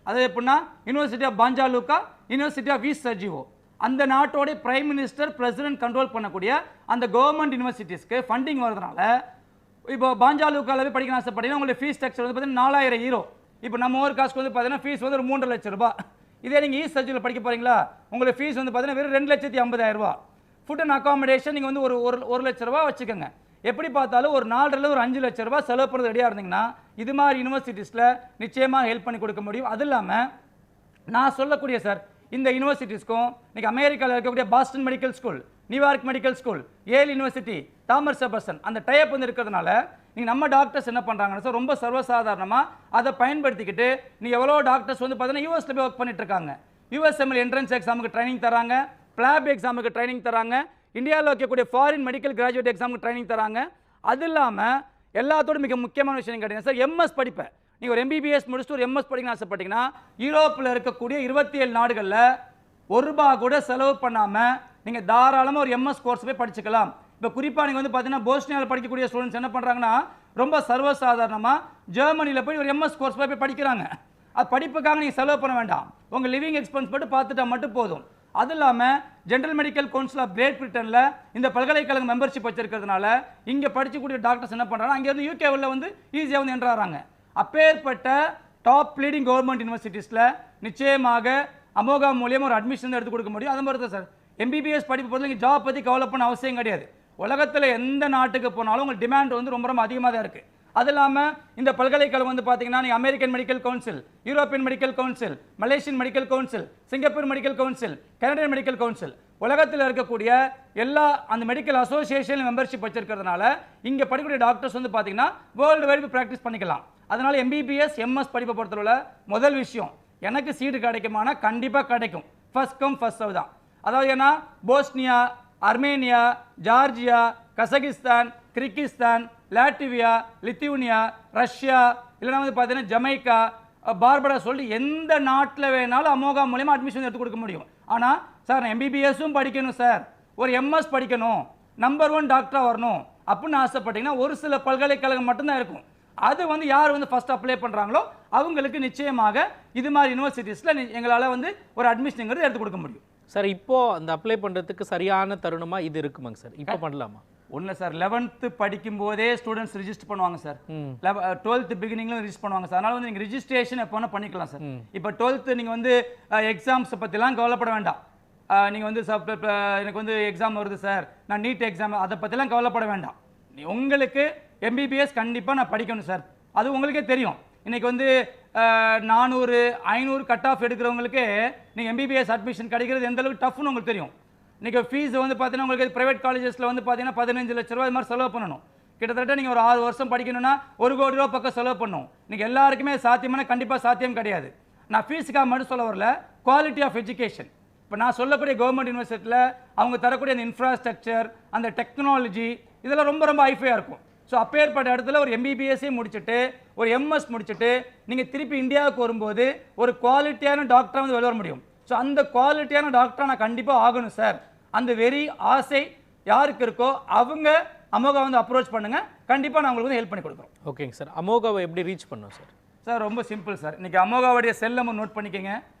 அது எப்படின்னா university of Banja Luka, university of east Sarajevo, அந்த நாட்டோடைய பிரைம் மினிஸ்டர் பிரசிடென்ட் கண்ட்ரோல் பண்ணக்கூடிய அந்த கவர்மெண்ட் யூனிவர்சிட்டிஸ்க்கு ஃபண்டிங் வரதுனால இப்போ பாஞ்சாலூக்காவில் படிக்கணும் ஆசைப்பட்டீங்கன்னா உங்களுக்கு ஃபீஸ் ஸ்ட்ரக்சர் வந்து பார்த்தீங்கன்னா €4,000. இப்போ நம்ம ஊர் காசுக்கு வந்து பார்த்தீங்கன்னா ஃபீஸ் வந்து ஒரு 3 லட்சம் ரூபாய். இதே நீங்கள் ஈஸ்ட் சர்ஜியில் படிக்க போகிறீங்களா, உங்களுக்கு ஃபீஸ் வந்து பார்த்தீங்கன்னா வெறும் $2,50,000. ஃபுட் அண்ட் அகாமடேஷன் நீங்கள் வந்து ஒரு லட்ச ரூபா வச்சுக்கோங்க. எப்படி பார்த்தாலும் ஒரு 4லேருந்து ஒரு 5 லட்ச ரூபா செலவு பண்ணுறது ரெடியாக இருந்தீங்கன்னா இது மாதிரி யூனிவர்சிட்டிஸில் நிச்சயமாக ஹெல்ப் பண்ணி கொடுக்க முடியும். அது இல்லாமல் நான் சொல்லக்கூடிய சார், இந்த யூனிவர்சிட்டிஸ்க்கும் இன்றைக்கி அமெரிக்காவில் இருக்கக்கூடிய Boston medical school, New York medical school, ஏல் யூனிவர்சிட்டி, தாமஸ் ஜெஃபர்சன் அந்த டைப் வந்து இருக்கிறதுனால நீங்கள் நம்ம டாக்டர்ஸ் என்ன பண்ணுறாங்கன்னு சார் ரொம்ப சர்வசாதாரணமாக அதை பயன்படுத்திக்கிட்டு நீங்கள் எவ்வளோ டாக்டர்ஸ் வந்து பார்த்தீங்கன்னா யூஎஸில் போய் ஒர்க் பண்ணிட்டு இருக்காங்க. யூஎஸ்எம்எல் என்ட்ரன்ஸ் எக்ஸாமுக்கு ட்ரைனிங் தராங்க, பிளாப் எக்ஸாமுக்கு ட்ரைனிங் தராங்க, இந்தியாவில் வைக்கக்கூடிய ஃபாரின் மெடிக்கல் கிராஜுவேட் எக்ஸாமுக்கு ட்ரைனிங் தராங்க. அது இல்லாமல் எல்லாத்தோட மிக முக்கியமான விஷயம் கேட்டீங்கன்னா சார், எம்எஸ் படிப்பேன் நீங்கள் ஒரு எம்பிபிஎஸ் முடிச்சுட்டு ஒரு எம்எஸ் படிக்கணும்னு ஆசைப்பட்டீங்கன்னா யூரோப்பில் இருக்கக்கூடிய 27 நாடுகளில் ₹1 கூட செலவு பண்ணாமல் நீங்கள் தாராளமாக ஒரு எம்எஸ் கோர்ஸ் போய் படிச்சுக்கலாம். இப்போ குறிப்பாக நீங்கள் வந்து பார்த்தீங்கன்னா போஸ்னியாவில் படிக்கக்கூடிய ஸ்டூடெண்ட்ஸ் என்ன பண்ணுறாங்கன்னா ரொம்ப சர்வசாதாரணமாக ஜெர்மனியில் போய் ஒரு எம்எஸ் கோர்ஸ் போய் படிக்கிறாங்க. அது படிப்புக்காக நீங்கள் செலவு பண்ண வேண்டாம், உங்கள் லிவிங் எக்ஸ்பென்ஸ் மட்டும் பார்த்துட்டா மட்டும் போதும். அது இல்லாமல் general medical council of great பிரிட்டனில் இந்த பல்கலைக்கழகம் மெம்பர்ஷிப் வச்சிருக்கிறதுனால இங்கே படிக்கக்கூடிய டாக்டர்ஸ் என்ன பண்ணுறாங்கன்னா அங்கேருந்து யூகேவில் வந்து ஈஸியாக வந்து என்ட்ராகிறாங்க. அப்பேற்பட்ட டாப் லீடிங் கவர்மெண்ட் யூனிவர்சிட்டிஸில் நிச்சயமாக அமோகா மூலியமாக ஒரு அட்மிஷன் எடுத்து கொடுக்க முடியும். அது மாதிரி தான் சார் எம்பிபிஎஸ் படிப்பு பொறுத்து நீங்கள் ஜாப் பற்றி கவலை பண்ண அவசியம் கிடையாது. உலகத்தில் எந்த நாட்டுக்கு போனாலும் உங்களுக்கு டிமாண்ட் வந்து ரொம்ப ரொம்ப அதிகமாக தான் இருக்குது. அது இல்லாமல் இந்த பல்கலைக்கழகம் வந்து பார்த்தீங்கன்னா நீங்கள் American medical council, European medical council, Malaysian medical council, Singapore medical council, Canadian medical council, உலகத்தில் இருக்கக்கூடிய எல்லா அந்த மெடிக்கல் அசோசியேஷன் மெம்பர்ஷிப் வச்சிருக்கிறதுனால இங்கே படிக்கக்கூடிய டாக்டர்ஸ் வந்து பார்த்தீங்கன்னா வேர்ல்டு வைடு ப்ராக்டிஸ் பண்ணிக்கலாம். அதனால எம்பிபிஎஸ் எம்எஸ் படிப்பை பொறுத்தவரை முதல் விஷயம், எனக்கு சீட்டு கிடைக்குமானா கண்டிப்பாக கிடைக்கும். ஃபர்ஸ்ட் கம் ஃபர்ஸ்ட் சர்வ் தான். அதாவது ஏன்னா Bosnia, Armenia, Georgia, Kazakhstan, Kyrgyzstan, Latvia, Lithuania, Russia, இல்லைனா வந்து பார்த்தீங்கன்னா ஜமைக்கா, பார்படா சொல்லிட்டு எந்த நாட்டில் வேணாலும் அமோகா மூலமா அட்மிஷன் எடுத்து கொடுக்க முடியும். ஆனால் சார் நான் எம்பிபிஎஸும் படிக்கணும் சார், ஒரு எம்எஸ் படிக்கணும், நம்பர் 1 டாக்டராக வரணும், அப்படின்னு ஆசைப்பட்டீங்கன்னா ஒரு சில பல்கலைக்கழகம் மட்டும்தான் இருக்கும். அது வந்து யார் வந்து ஃபர்ஸ்ட் அப்ளை பண்ணுறாங்களோ அவங்களுக்கு நிச்சயமாக இது மாதிரி யூனிவர்சிட்டிஸில் எங்களால் வந்து ஒரு அட்மிஷனுங்கிறது எடுத்து கொடுக்க முடியும். சார் இப்போ அந்த அப்ளை பண்ணுறதுக்கு சரியான தருணமாக இது இருக்குமாங்க சார்? இப்போ பண்ணலாமா? ஒன்று சார், 11th படிக்கும் போதே ஸ்டூடெண்ட்ஸ் ரிஜிஸ்டர் பண்ணுவாங்க சார். 12th பிகினிங்ல ரிஜிஸ்டர் பண்ணுவாங்க சார். அதனால வந்து நீங்கள் ரிஜிஸ்ட்ரேஷன் எப்போ வேணால் பண்ணிக்கலாம் சார். இப்போ 12th நீங்கள் வந்து எக்ஸாம்ஸை பற்றிலாம் கவலைப்பட வேண்டாம். நீங்கள் வந்து எனக்கு வந்து எக்ஸாம் வருது சார், நான் நீட் எக்ஸாம், அதை பற்றிலாம் கவலைப்பட வேண்டாம். உங்களுக்கு எம்பிபிஎஸ் கண்டிப்பாக நான் படிக்கணும் சார், அது உங்களுக்கே தெரியும். இன்றைக்கி வந்து 400 500 கட் ஆஃப் எடுக்கிறவங்களுக்கு நீங்கள் எம்பிபிஎஸ் அட்மிஷன் கிடைக்கிறது எந்த அளவுக்கு டஃப்னு உங்களுக்கு தெரியும். இன்றைக்கி ஃபீஸ் வந்து பார்த்தீங்கன்னா உங்களுக்கு ப்ரைவேட் காலேஜஸில் வந்து பார்த்தீங்கன்னா 15 லட்ச ரூபா இது மாதிரி செலவு பண்ணணும். கிட்டத்தட்ட நீங்கள் ஒரு 6 வருஷம் படிக்கணும்னா 1 கோடி ரூபா பக்கம் செலவு பண்ணணும். இன்றைக்கி எல்லாருக்குமே சாத்தியமான கண்டிப்பாக சாத்தியம் கிடையாது. நான் ஃபீஸுக்காக மட்டும் சொல்ல வரல, குவாலிட்டி ஆஃப் எஜுகேஷன். இப்போ நான் சொல்லக்கூடிய கவர்மெண்ட் யூனிவர்சிட்டியில் அவங்க தரக்கூடிய அந்த இன்ஃப்ராஸ்ட்ரக்சர், அந்த டெக்னாலஜி இதெல்லாம் ரொம்ப ரொம்ப ஹைஃபையாக இருக்கும். ஸோ அப்பேற்பட்ட இடத்துல ஒரு எம்பிபிஎஸ்ஸே முடிச்சுட்டு ஒரு எம்எஸ் முடிச்சுட்டு நீங்கள் திருப்பி இந்தியாவுக்கு வரும்போது ஒரு குவாலிட்டியான டாக்டராக வந்து வெளிவர முடியும். ஸோ அந்த குவாலிட்டியான டாக்டராக நான் கண்டிப்பாக ஆகணும் சார், அந்த வெறி ஆசை யாருக்கு இருக்கோ அவங்க அமோகா வந்து அப்ரோச் பண்ணுங்கள், கண்டிப்பாக நான் உங்களுக்கு வந்து ஹெல்ப் பண்ணி கொடுக்குறோம். ஓகேங்க சார். அமோகாவை எப்படி ரீச் பண்ணோம் சார்? சார் ரொம்ப சிம்பிள் சார். இன்றைக்கி அமோகாவுடைய செல் நம்பர் நோட் பண்ணிக்கோங்க.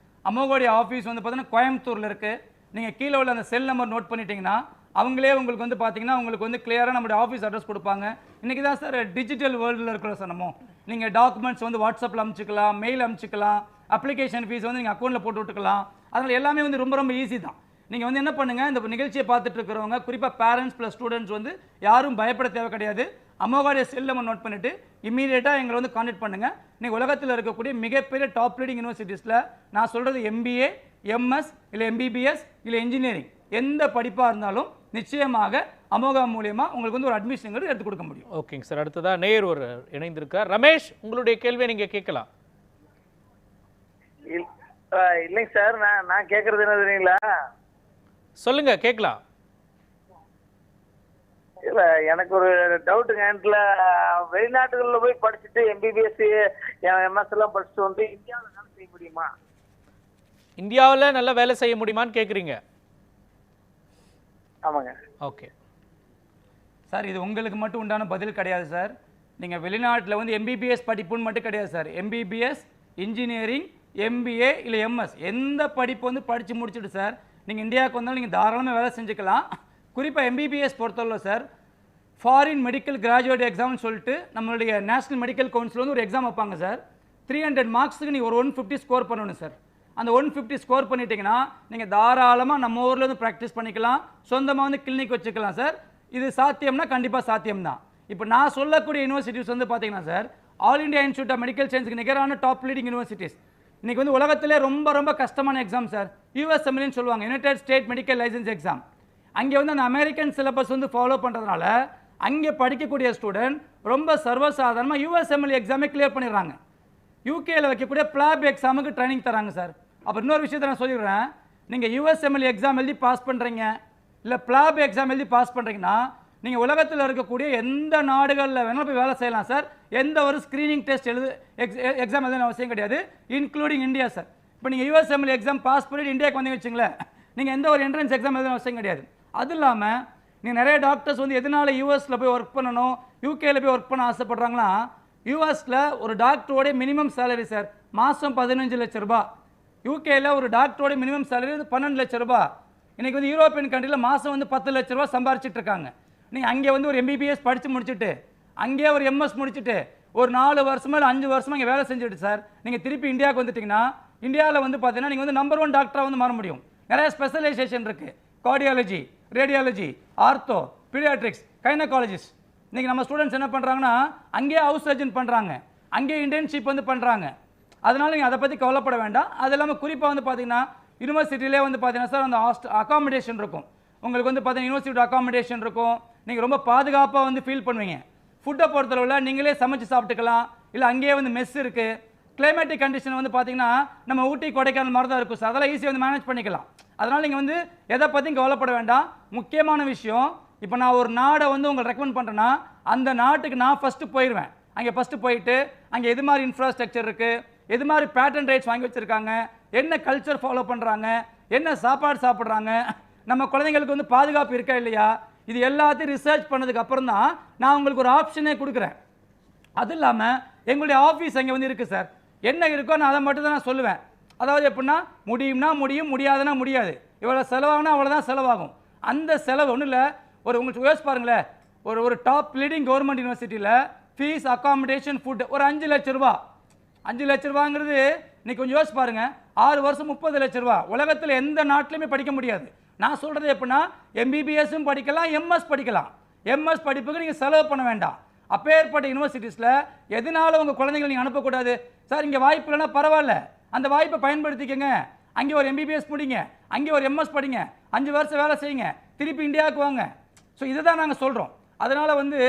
அமோகாவுடைய ஆஃபீஸ் வந்து பார்த்தீங்கன்னா கோயம்புத்தூரில் இருக்குது. நீங்கள் கீழே உள்ள அந்த செல் நம்பர் நோட் பண்ணிட்டீங்கன்னா அவங்களே உங்களுக்கு வந்து பார்த்தீங்கன்னா உங்களுக்கு வந்து கிளியராக நம்மளுடைய ஆஃபீஸ் அட்ரஸ் கொடுப்பாங்க. இன்றைக்கி தான் சார் டிஜிட்டல் வேர்ல்டில் இருக்கிறோம் சார். நம்ம நீங்கள் டாக்குமெண்ட்ஸ் வந்து வாட்ஸ்அப்பில் அனுப்பிச்சிக்கலாம், மெயில் அனுப்பிச்சிக்கலாம், அப்ளிகேஷன் ஃபீஸ் வந்து நீங்கள் அக்கௌண்ட்டில் போட்டு விட்டுக்கலாம். அதனால் எல்லாமே வந்து ரொம்ப ரொம்ப ஈஸி தான். நீங்கள் வந்து என்ன பண்ணுங்கள், இந்த நிகழ்ச்சியை பார்த்துட்டு இருக்கிறவங்க குறிப்பாக பேரண்ட்ஸ் ப்ளஸ் ஸ்டூடெண்ட்ஸ் வந்து யாரும் பயப்பட தேவை கிடையாது. அமோகாவுடைய செல் நம்பர் நோட் பண்ணிவிட்டு இமீடியட்டாக எங்களை வந்து கான்டாக்ட் பண்ணுங்கள். நீங்கள் உலகத்தில் இருக்கக்கூடிய மிகப்பெரிய டாப் லீடிங் யூனிவர்சிட்டிஸில் நான் சொல்கிறது எம்பிஏ, எம்எஸ் இல்லை எம்பிபிஎஸ் இல்லை இன்ஜினியரிங் எந்த படிப்பாக இருந்தாலும் நிச்சயமாக அமோகா மூலியமாக உங்களுக்கு வந்து ஒரு அட்மிஷன் எடுத்து கொடுக்க முடியும். ஓகேங்க சார். அடுத்ததாக நேயர் ஒரு இணைந்திருக்கார். ரமேஷ், உங்களுடைய கேள்வியை நீங்கள் கேட்கலாம். இல்லைங்க சார், நான் கேட்கறது என்ன தெரியுங்களா? சொல்லுங்க, கேட்கலாம். இல்ல எனக்கு ஒரு டவுட்டுங்க. இதுல வெளிநாட்டுகளில் போய் படிச்சுட்டு எம்பிபிஎஸ் எம்எஸ் எல்லாம் படிச்சுட்டு வந்து இந்தியாவில் வேலை செய்ய முடியுமா? இந்தியாவில் நல்லா வேலை செய்ய முடியுமான்னு கேட்குறீங்க? ஆமாங்க. ஓகே சார், இது உங்களுக்கு மட்டும் உண்டான பதில் கிடையாது சார். நீங்கள் வெளிநாட்டில் வந்து எம்பிபிஎஸ் படிப்புன்னு மட்டும் கிடையாது சார். எம்பிபிஎஸ், இன்ஜினியரிங், எம்பிஏ இல்லை எம்எஸ் எந்த படிப்பு வந்து படித்து முடிச்சுட்டு சார் நீங்கள் இந்தியாவுக்கு வந்தாலும் நீங்கள் தாராளமாக வேலை செஞ்சுக்கலாம். குறிப்பாக எம்பிபிஎஸ் பொறுத்தவரை சார் ஃபாரின் மெடிக்கல் கிராஜுவேட் எக்ஸாம்னு சொல்லிட்டு நம்மளுடைய நேஷனல் மெடிக்கல் கவுன்சில் வந்து ஒரு எக்ஸாம் வைப்பாங்க சார். 300 மார்க்ஸுக்கு நீங்கள் ஒரு 150 ஸ்கோர் பண்ணணும் சார். அந்த 150 ஸ்கோர் பண்ணிட்டீங்கன்னா நீங்கள் தாராளமாக நம்ம ஊரில் வந்து ப்ராக்டிஸ் பண்ணிக்கலாம், சொந்தமாக வந்து கிளினிக் வச்சுக்கலாம் சார். இது சாத்தியம்னா கண்டிப்பாக சாத்தியம்தான். இப்போ நான் சொல்லக்கூடிய யூனிவர்சிட்டிஸ் வந்து பார்த்தீங்கன்னா sir all India institute of medical சயின்ஸுக்கு நிகரான டாப் லீடிங் யூனிவர்சிட்டிஸ். இன்றைக்கி வந்து உலகத்திலே ரொம்ப ரொம்ப கஷ்டமான எக்ஸாம் சார். யூஎஸ்எம்எல்னு சொல்லுவாங்க, united state medical license exam. அங்கே வந்து அந்த அமெரிக்கன் சிலபஸ் வந்து ஃபாலோ பண்ணுறதுனால அங்கே படிக்கக்கூடிய ஸ்டூடெண்ட் ரொம்ப சர்வசாதாரணமாக யூஎஸ்எம்எல் எக்ஸாமே கிளியர் பண்ணிடுறாங்க. யூகேயில் வைக்கக்கூடிய பிளாப் எக்ஸாமுக்கு ட்ரைனிங் தராங்க சார். அப்போ இன்னொரு விஷயத்தை நான் சொல்லிடுறேன், நீங்கள் யூஎஸ்எம்எல் எக்ஸாம் எழுதி பாஸ் பண்ணுறீங்க இல்லை பிளாப் எக்ஸாம் எழுதி பாஸ் பண்ணுறீங்கன்னா நீங்கள் உலகத்தில் இருக்கக்கூடிய எந்த நாடுகளில் வேணாலும் போய் வேலை செய்யலாம் சார். எந்த ஒரு ஸ்க்ரீனிங் டெஸ்ட் எக்ஸாம் எழுதுன அவசியம் கிடையாது, இன்க்ளூடிங் இந்தியா சார். இப்போ நீங்கள் யூஎஸ்எம்எல் எக்ஸாம் பாஸ் பண்ணிட்டு இந்தியாவுக்கு வந்து வச்சுங்களேன், நீங்கள் எந்த ஒரு என்ட்ரன்ஸ் எக்ஸாம் எழுதுன அவசியம் கிடையாது. அது இல்லாமல் நீங்கள் நிறைய டாக்டர்ஸ் வந்து எதனால் யூஎஸில் போய் ஒர்க் பண்ணணும், யூகேயில் போய் ஒர்க் பண்ண ஆசைப்படுறாங்களா, யூஎஸில் ஒரு டாக்டரோடைய மினிமம் சேலரி சார் மாதம் 15 லட்ச ரூபா. யூகேயில் ஒரு டாக்டரோட மினிமம் சேலரி வந்து 12 லட்ச ரூபா. இன்றைக்கி வந்து யூரோப்பியன் கண்ட்ரியில் மாதம் வந்து 10 லட்ச ரூபா சம்பாரிச்சிட்டு இருக்காங்க. நீங்கள் அங்கே வந்து ஒரு எம்பிபிஎஸ் படித்து முடிச்சுட்டு அங்கேயே ஒரு எம்எஸ் முடிச்சுட்டு ஒரு 4 வருஷமா இல்லை 5 வருஷமா இங்கே வேலை செஞ்சுட்டு சார் நீங்கள் திருப்பி இந்தியாவுக்கு வந்துட்டிங்கன்னா இந்தியாவில் வந்து பார்த்தீங்கன்னா நீங்கள் வந்து நம்பர் 1 டாக்டராக வந்து மாற முடியும். நிறைய ஸ்பெஷலைசேஷன் இருக்குது, cardiology, radiology, ortho, paediatrics, gynaecologist. இன்றைக்கி நம்ம ஸ்டூடெண்ட்ஸ் என்ன பண்ணுறாங்கன்னா அங்கேயே ஹவுஸ் சர்ஜன் பண்ணுறாங்க, அங்கேயே இன்டர்ன்ஷிப் வந்து பண்ணுறாங்க. அதனால் நீங்கள் அதை பற்றி கவலைப்பட வேண்டாம். அது இல்லாமல் குறிப்பாக வந்து பார்த்தீங்கன்னா யூனிவர்சிட்டியிலே வந்து பார்த்தீங்கன்னா சார் அந்த அகாமடேஷன் இருக்கும். உங்களுக்கு வந்து பார்த்தீங்கன்னா யூனிவர்சிட்டி அகாமடேஷன் இருக்கும், நீங்கள் ரொம்ப பாதுகாப்பாக வந்து ஃபீல் பண்ணுவீங்க. ஃபுட்டை பொறுத்தளவில் நீங்களே சமைச்சு சாப்பிட்டுக்கலாம், இல்லை அங்கேயே வந்து மெஸ் இருக்குது. கிளைமேட்டிக் கண்டிஷன் வந்து பார்த்தீங்கன்னா நம்ம ஊட்டி கொடைக்கானல் மாதிரி தான் இருக்கும் சார், அதெல்லாம் ஈஸியாக வந்து மேனேஜ் பண்ணிக்கலாம். அதனால் நீங்கள் வந்து எதை பற்றியும் கவலைப்பட வேண்டாம். முக்கியமான விஷயம், இப்போ நான் ஒரு நாடை வந்து உங்களுக்கு ரெக்கமெண்ட் பண்ணுறேன்னா அந்த நாட்டுக்கு நான் ஃபஸ்ட்டு போயிடுவேன். அங்கே ஃபஸ்ட்டு போயிட்டு அங்கே எது மாதிரி இன்ஃப்ராஸ்ட்ரக்சர் இருக்குது, எது மாதிரி பேட்டன் ரைட்ஸ் வாங்கி வச்சுருக்காங்க, என்ன கல்ச்சர் ஃபாலோ பண்ணுறாங்க, என்ன சாப்பாடு சாப்பிட்றாங்க, நம்ம குழந்தைங்களுக்கு வந்து பாதுகாப்பு இருக்கா இல்லையா, இது எல்லாத்தையும் ரிசர்ச் பண்ணதுக்கு அப்புறம் தான் நான் உங்களுக்கு ஒரு ஆப்ஷனே கொடுக்குறேன். அது இல்லாமல் எங்களுடைய ஆஃபீஸ் அங்கே வந்து இருக்குது சார். என்ன இருக்கோ நான் அதை மட்டும் தான் நான் சொல்லுவேன். அதாவது எப்படின்னா முடியும்னா முடியும், முடியாதுன்னா முடியாது. இவ்வளோ செலவாகுனா அவ்வளோதான் செலவாகும். அந்த செலவு ஒன்றும் இல்லை. உங்களுக்கு யோசிச்சு பாருங்களேன், ஒரு டாப் லீடிங் கவர்மெண்ட் யூனிவர்சிட்டியில் ஃபீஸ், அக்காமடேஷன், ஃபுட் ஒரு 5 லட்ச ரூபா. 5 லட்ச ரூபாங்கிறது இன்னைக்கு கொஞ்சம் யோசிச்சு பாருங்க. 6 வருஷம் 30 லட்ச ரூபா. உலகத்தில் எந்த நாட்டிலையுமே படிக்க முடியாது. நான் சொல்கிறது எப்படின்னா எம்பிபிஎஸும் படிக்கலாம், எம்எஸ் படிக்கலாம். எம்எஸ் படிப்புக்கு நீங்கள் செலவு பண்ண வேண்டாம். அப்பேற்பட்ட யூனிவர்சிட்டிஸில் எதனால உங்கள் குழந்தைங்களை நீங்கள் அனுப்பக்கூடாது? சார் இங்கே வாய்ப்பு இல்லைன்னா பரவாயில்ல, அந்த வாய்ப்பை பயன்படுத்திக்கங்க. அங்கே ஒரு எம்பிபிஎஸ் முடிங்க, அங்கே ஒரு எம்எஸ் படிங்க, 5 வருஷம் வேலை செய்யுங்க, திருப்பி இந்தியாவுக்கு வாங்க. ஸோ இதை தான் நாங்கள் சொல்கிறோம். அதனால் வந்து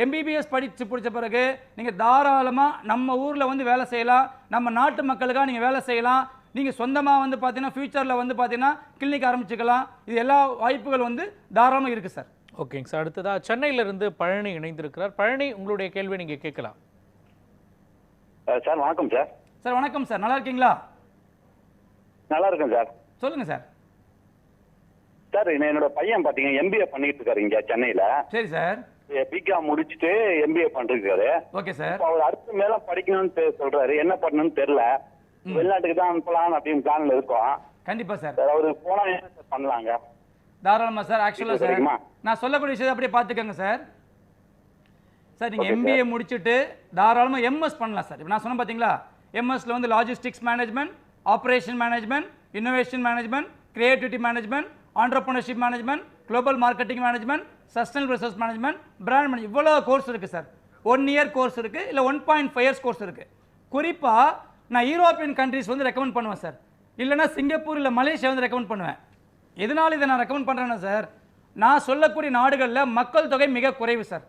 எம்பிபிஎஸ் படித்து பிடிச்ச பிறகு நீங்கள் தாராளமாக நம்ம ஊரில் வந்து வேலை செய்யலாம். நம்ம நாட்டு மக்களுக்காக நீங்கள் வேலை செய்யலாம். நீங்கள் சொந்தமாக வந்து பார்த்தீங்கன்னா ஃபியூச்சரில் வந்து பார்த்தீங்கன்னா கிளினிக் ஆரம்பிச்சுக்கலாம். இது எல்லா வாய்ப்புகள் வந்து தாராளமாக இருக்குது சார். ஓகேங்க சார். அடுத்ததாக சென்னையிலிருந்து பழனி இணைந்திருக்கிறார். பழனி, உங்களுடைய கேள்வி நீங்கள் கேட்கலாம். சார் வணக்கம் சார். சார் வணக்கம் சார், நல்லா இருக்கீங்களா? நல்லா இருக்கேன் சார். சொல்லுங்கள் சார். சார் என்னோட பையன் பார்த்தீங்கன்னா எம்பிஏ பண்ணிட்டு இருக்காரு இங்கே சென்னையில். சரி சார். பிகாம் முடிச்சுட்டு எம்பிஏ பண்ணிருக்காரு. Okay sir. அவர் அடுத்து மேல படிக்கணும்னு சொல்றாரு. என்ன பண்ணணும்னு தெரியல. வெளிநாட்டுக்கு தான் அனுப்பலாம் அப்படின்னு பிளான்ல இருக்கோம். கண்டிப்பாக சார். அவரு போனா என்ன சார் பண்ணலாங்க? தாராளமாக சார். ஆக்சுவலாக சார் நான் சொல்லக்கூடிய விஷயத்தை அப்படியே பார்த்துக்கோங்க சார். சார் நீங்கள் எம்பிஏ முடிச்சுட்டு தாராளமாக எம்எஸ் பண்ணலாம் சார். இப்போ நான் சொன்னேன் பார்த்தீங்களா, எம்எஸ்ல வந்து logistics management, operation management, innovation management, creativity management, entrepreneurship management, global marketing management, sustainable resource management, brand manage, இவ்வளோ கோர்ஸ் இருக்குது சார். 1 இயர் கோர்ஸ் இருக்குது, இல்லை 1.5 இயர்ஸ் கோர்ஸ் இருக்குது. குறிப்பாக நான் யூரோப்பியன் கண்ட்ரிஸ் வந்து ரெக்கமெண்ட் பண்ணுவேன் சார். இல்லைனா சிங்கப்பூர் இல்லை மலேசியா வந்து ரெக்கமெண்ட் பண்ணுவேன். எதனால் இதை நான் ரெக்கமெண்ட் பண்ணுறேன்னா சார், நான் சொல்லக்கூடிய நாடுகளில் மக்கள் தொகை மிக குறைவு சார்.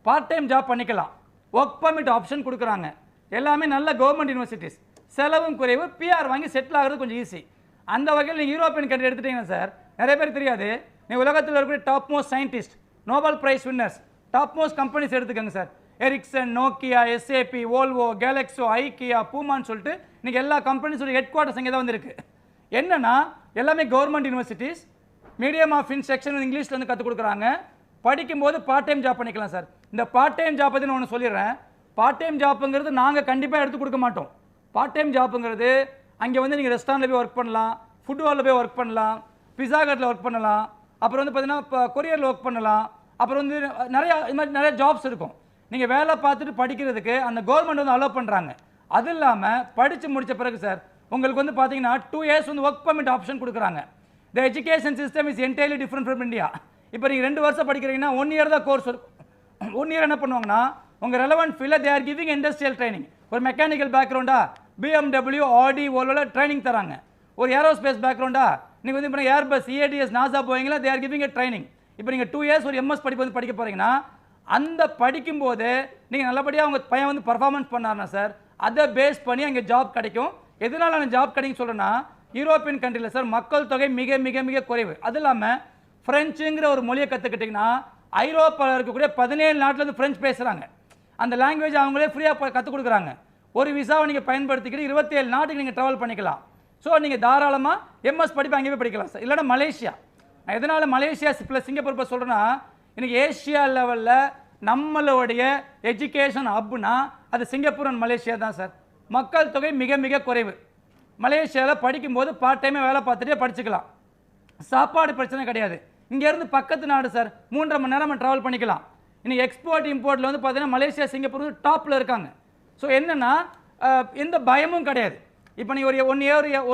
பார்ட் டைம் ஜாப் பண்ணிக்கலாம், ஒர்க் பர்மிட் ஆப்ஷன் கொடுக்குறாங்க, எல்லாமே நல்ல கவர்மெண்ட் யூனிவர்சிட்டிஸ், செலவும் குறைவு, பிஆர் வாங்கி செட்டில் ஆகிறது கொஞ்சம் ஈஸி. அந்த வகையில் நீங்கள் யூரோப்பியன் கண்ட்ரி எடுத்துட்டீங்கன்னா சார், நிறைய பேர் தெரியாது, நீ உலகத்தில் இருக்கக்கூடிய top most scientist, Nobel prize winners, top most companies எடுத்துக்கோங்க sir. Ericsson, Nokia, SAP, Volvo, Glaxo, IKEA, பூமான்னு சொல்லிட்டு நீங்கள் எல்லா கம்பெனிஸோட ஹெட் குவார்ட்டர்ஸ் இங்கே தான் வந்துருக்கு. என்னன்னா எல்லாமே government universities, medium of instruction இங்கிலீஷில் வந்து கற்றுக் கொடுக்குறாங்க. படிக்கும்போது பார்ட் டைம் ஜாப் பண்ணிக்கலாம் சார். இந்த பார்ட் டைம் ஜாப் பற்றி நான் ஒன்று சொல்லிடுறேன். பார்ட் டைம் ஜாப்புங்கிறது நாங்கள் கண்டிப்பாக எடுத்து கொடுக்க மாட்டோம். பார்ட் டைம் ஜாப்புங்கிறது அங்கே வந்து நீங்கள் ரெஸ்டாரண்ட்டில் போய் ஒர்க் பண்ணலாம், ஃபுட் ஹாலில் போய் ஒர்க் பண்ணலாம், பிஸா கட்டில் ஒர்க் பண்ணலாம், அப்புறம் வந்து பார்த்தீங்கன்னா இப்போ கொரியரில் ஒர்க் பண்ணலாம், அப்புறம் வந்து நிறையா இது மாதிரி நிறைய ஜாப்ஸ் இருக்கும். நீங்கள் வேலை பார்த்துட்டு படிக்கிறதுக்கு அந்த கவர்மெண்ட் வந்து அலோவ் பண்ணுறாங்க. அது இல்லாமல் படித்து முடித்த பிறகு சார் உங்களுக்கு வந்து பார்த்தீங்கன்னா 2 இயர்ஸ் வந்து ஒர்க் பர்மிட் ஆப்ஷன் கொடுக்குறாங்க. த education system is entirely different from India. இப்போ நீங்கள் 2 வருஷம் படிக்கிறீங்கன்னா 1 இயர் தான் கோர்ஸ் இருக்கும். 1 இயர் என்ன பண்ணுவாங்கன்னா உங்கள் ரெலவெண்ட் ஃபீல்டில் they are giving industrial training. ஒரு மெக்கானிக்கல் பேக்ரவுண்டா BMW, ஆடி, ஓலோவில் ட்ரைனிங் தராங்க. ஒரு ஏரோஸ்பேஸ் பேக்ரவுண்டா நீங்கள் வந்து இப்போ ஏர்பஸ், EADS, நாசா போவீங்களா, தே ஆர் கிவிங் எ ட்ரைனிங். இப்போ நீங்கள் 2 இயர்ஸ் ஒரு எம்எஸ் படிப்பு வந்து படிக்க போகிறீங்கன்னா அந்த படிக்கும்போது நீங்கள் நல்லபடியாக உங்கள் பையன் வந்து பர்ஃபார்மன்ஸ் பண்ணார்னா சார் அதை பேஸ் பண்ணி அங்கே ஜாப் கிடைக்கும். எதனால் நான் ஜாப் கிடைக்கும் சொல்கிறேன்னா, யூரோப்பியன் கண்ட்ரியில் சார் மக்கள் தொகை மிக மிக மிக குறைவு. அது இல்லாமல் ஃப்ரெஞ்சுங்கிற ஒரு மொழியை கற்றுக்கிட்டிங்கன்னா ஐரோப்பாவில் இருக்கக்கூடிய 17 நாட்டிலேருந்து ஃப்ரெஞ்ச் பேசுகிறாங்க. அந்த லாங்குவேஜ் அவங்களே ஃப்ரீயாக கற்றுக் கொடுக்குறாங்க. ஒரு விசாவை நீங்கள் பயன்படுத்திக்கிட்டு 27 நாட்டுக்கு நீங்கள் ட்ராவல் பண்ணிக்கலாம். ஸோ நீங்கள் தாராளமாக எம்எஸ் படிப்பு அங்கே போய் படிக்கலாம் சார். இல்லைனா மலேசியா. நான் எதனால் மலேசியா ப்ளஸ் சிங்கப்பூர் இப்போ சொல்கிறேன்னா, இன்னைக்கு ஏஷியா லெவலில் நம்மளுடைய எஜுகேஷன் ஹப்னா அது சிங்கப்பூர் அண்ட் மலேசியா தான் சார். மக்கள் தொகை மிக மிக குறைவு. மலேசியாவில் படிக்கும்போது பார்ட் டைமே வேலை பார்த்துட்டே படிச்சுக்கலாம். சாப்பாடு பிரச்சனை கிடையாது. இங்கேருந்து பக்கத்து நாடு சார், 3.5 மணி நேரம் ட்ராவல் பண்ணிக்கலாம். இன்னைக்கு எக்ஸ்போர்ட் இம்போர்ட்டில் வந்து பார்த்தீங்கன்னா மலேசியா, சிங்கப்பூர் வந்து டாப்பில் இருக்காங்க. ஸோ என்னென்னா எந்த பயமும் கிடையாது. இப்போ நீங்கள் ஒரு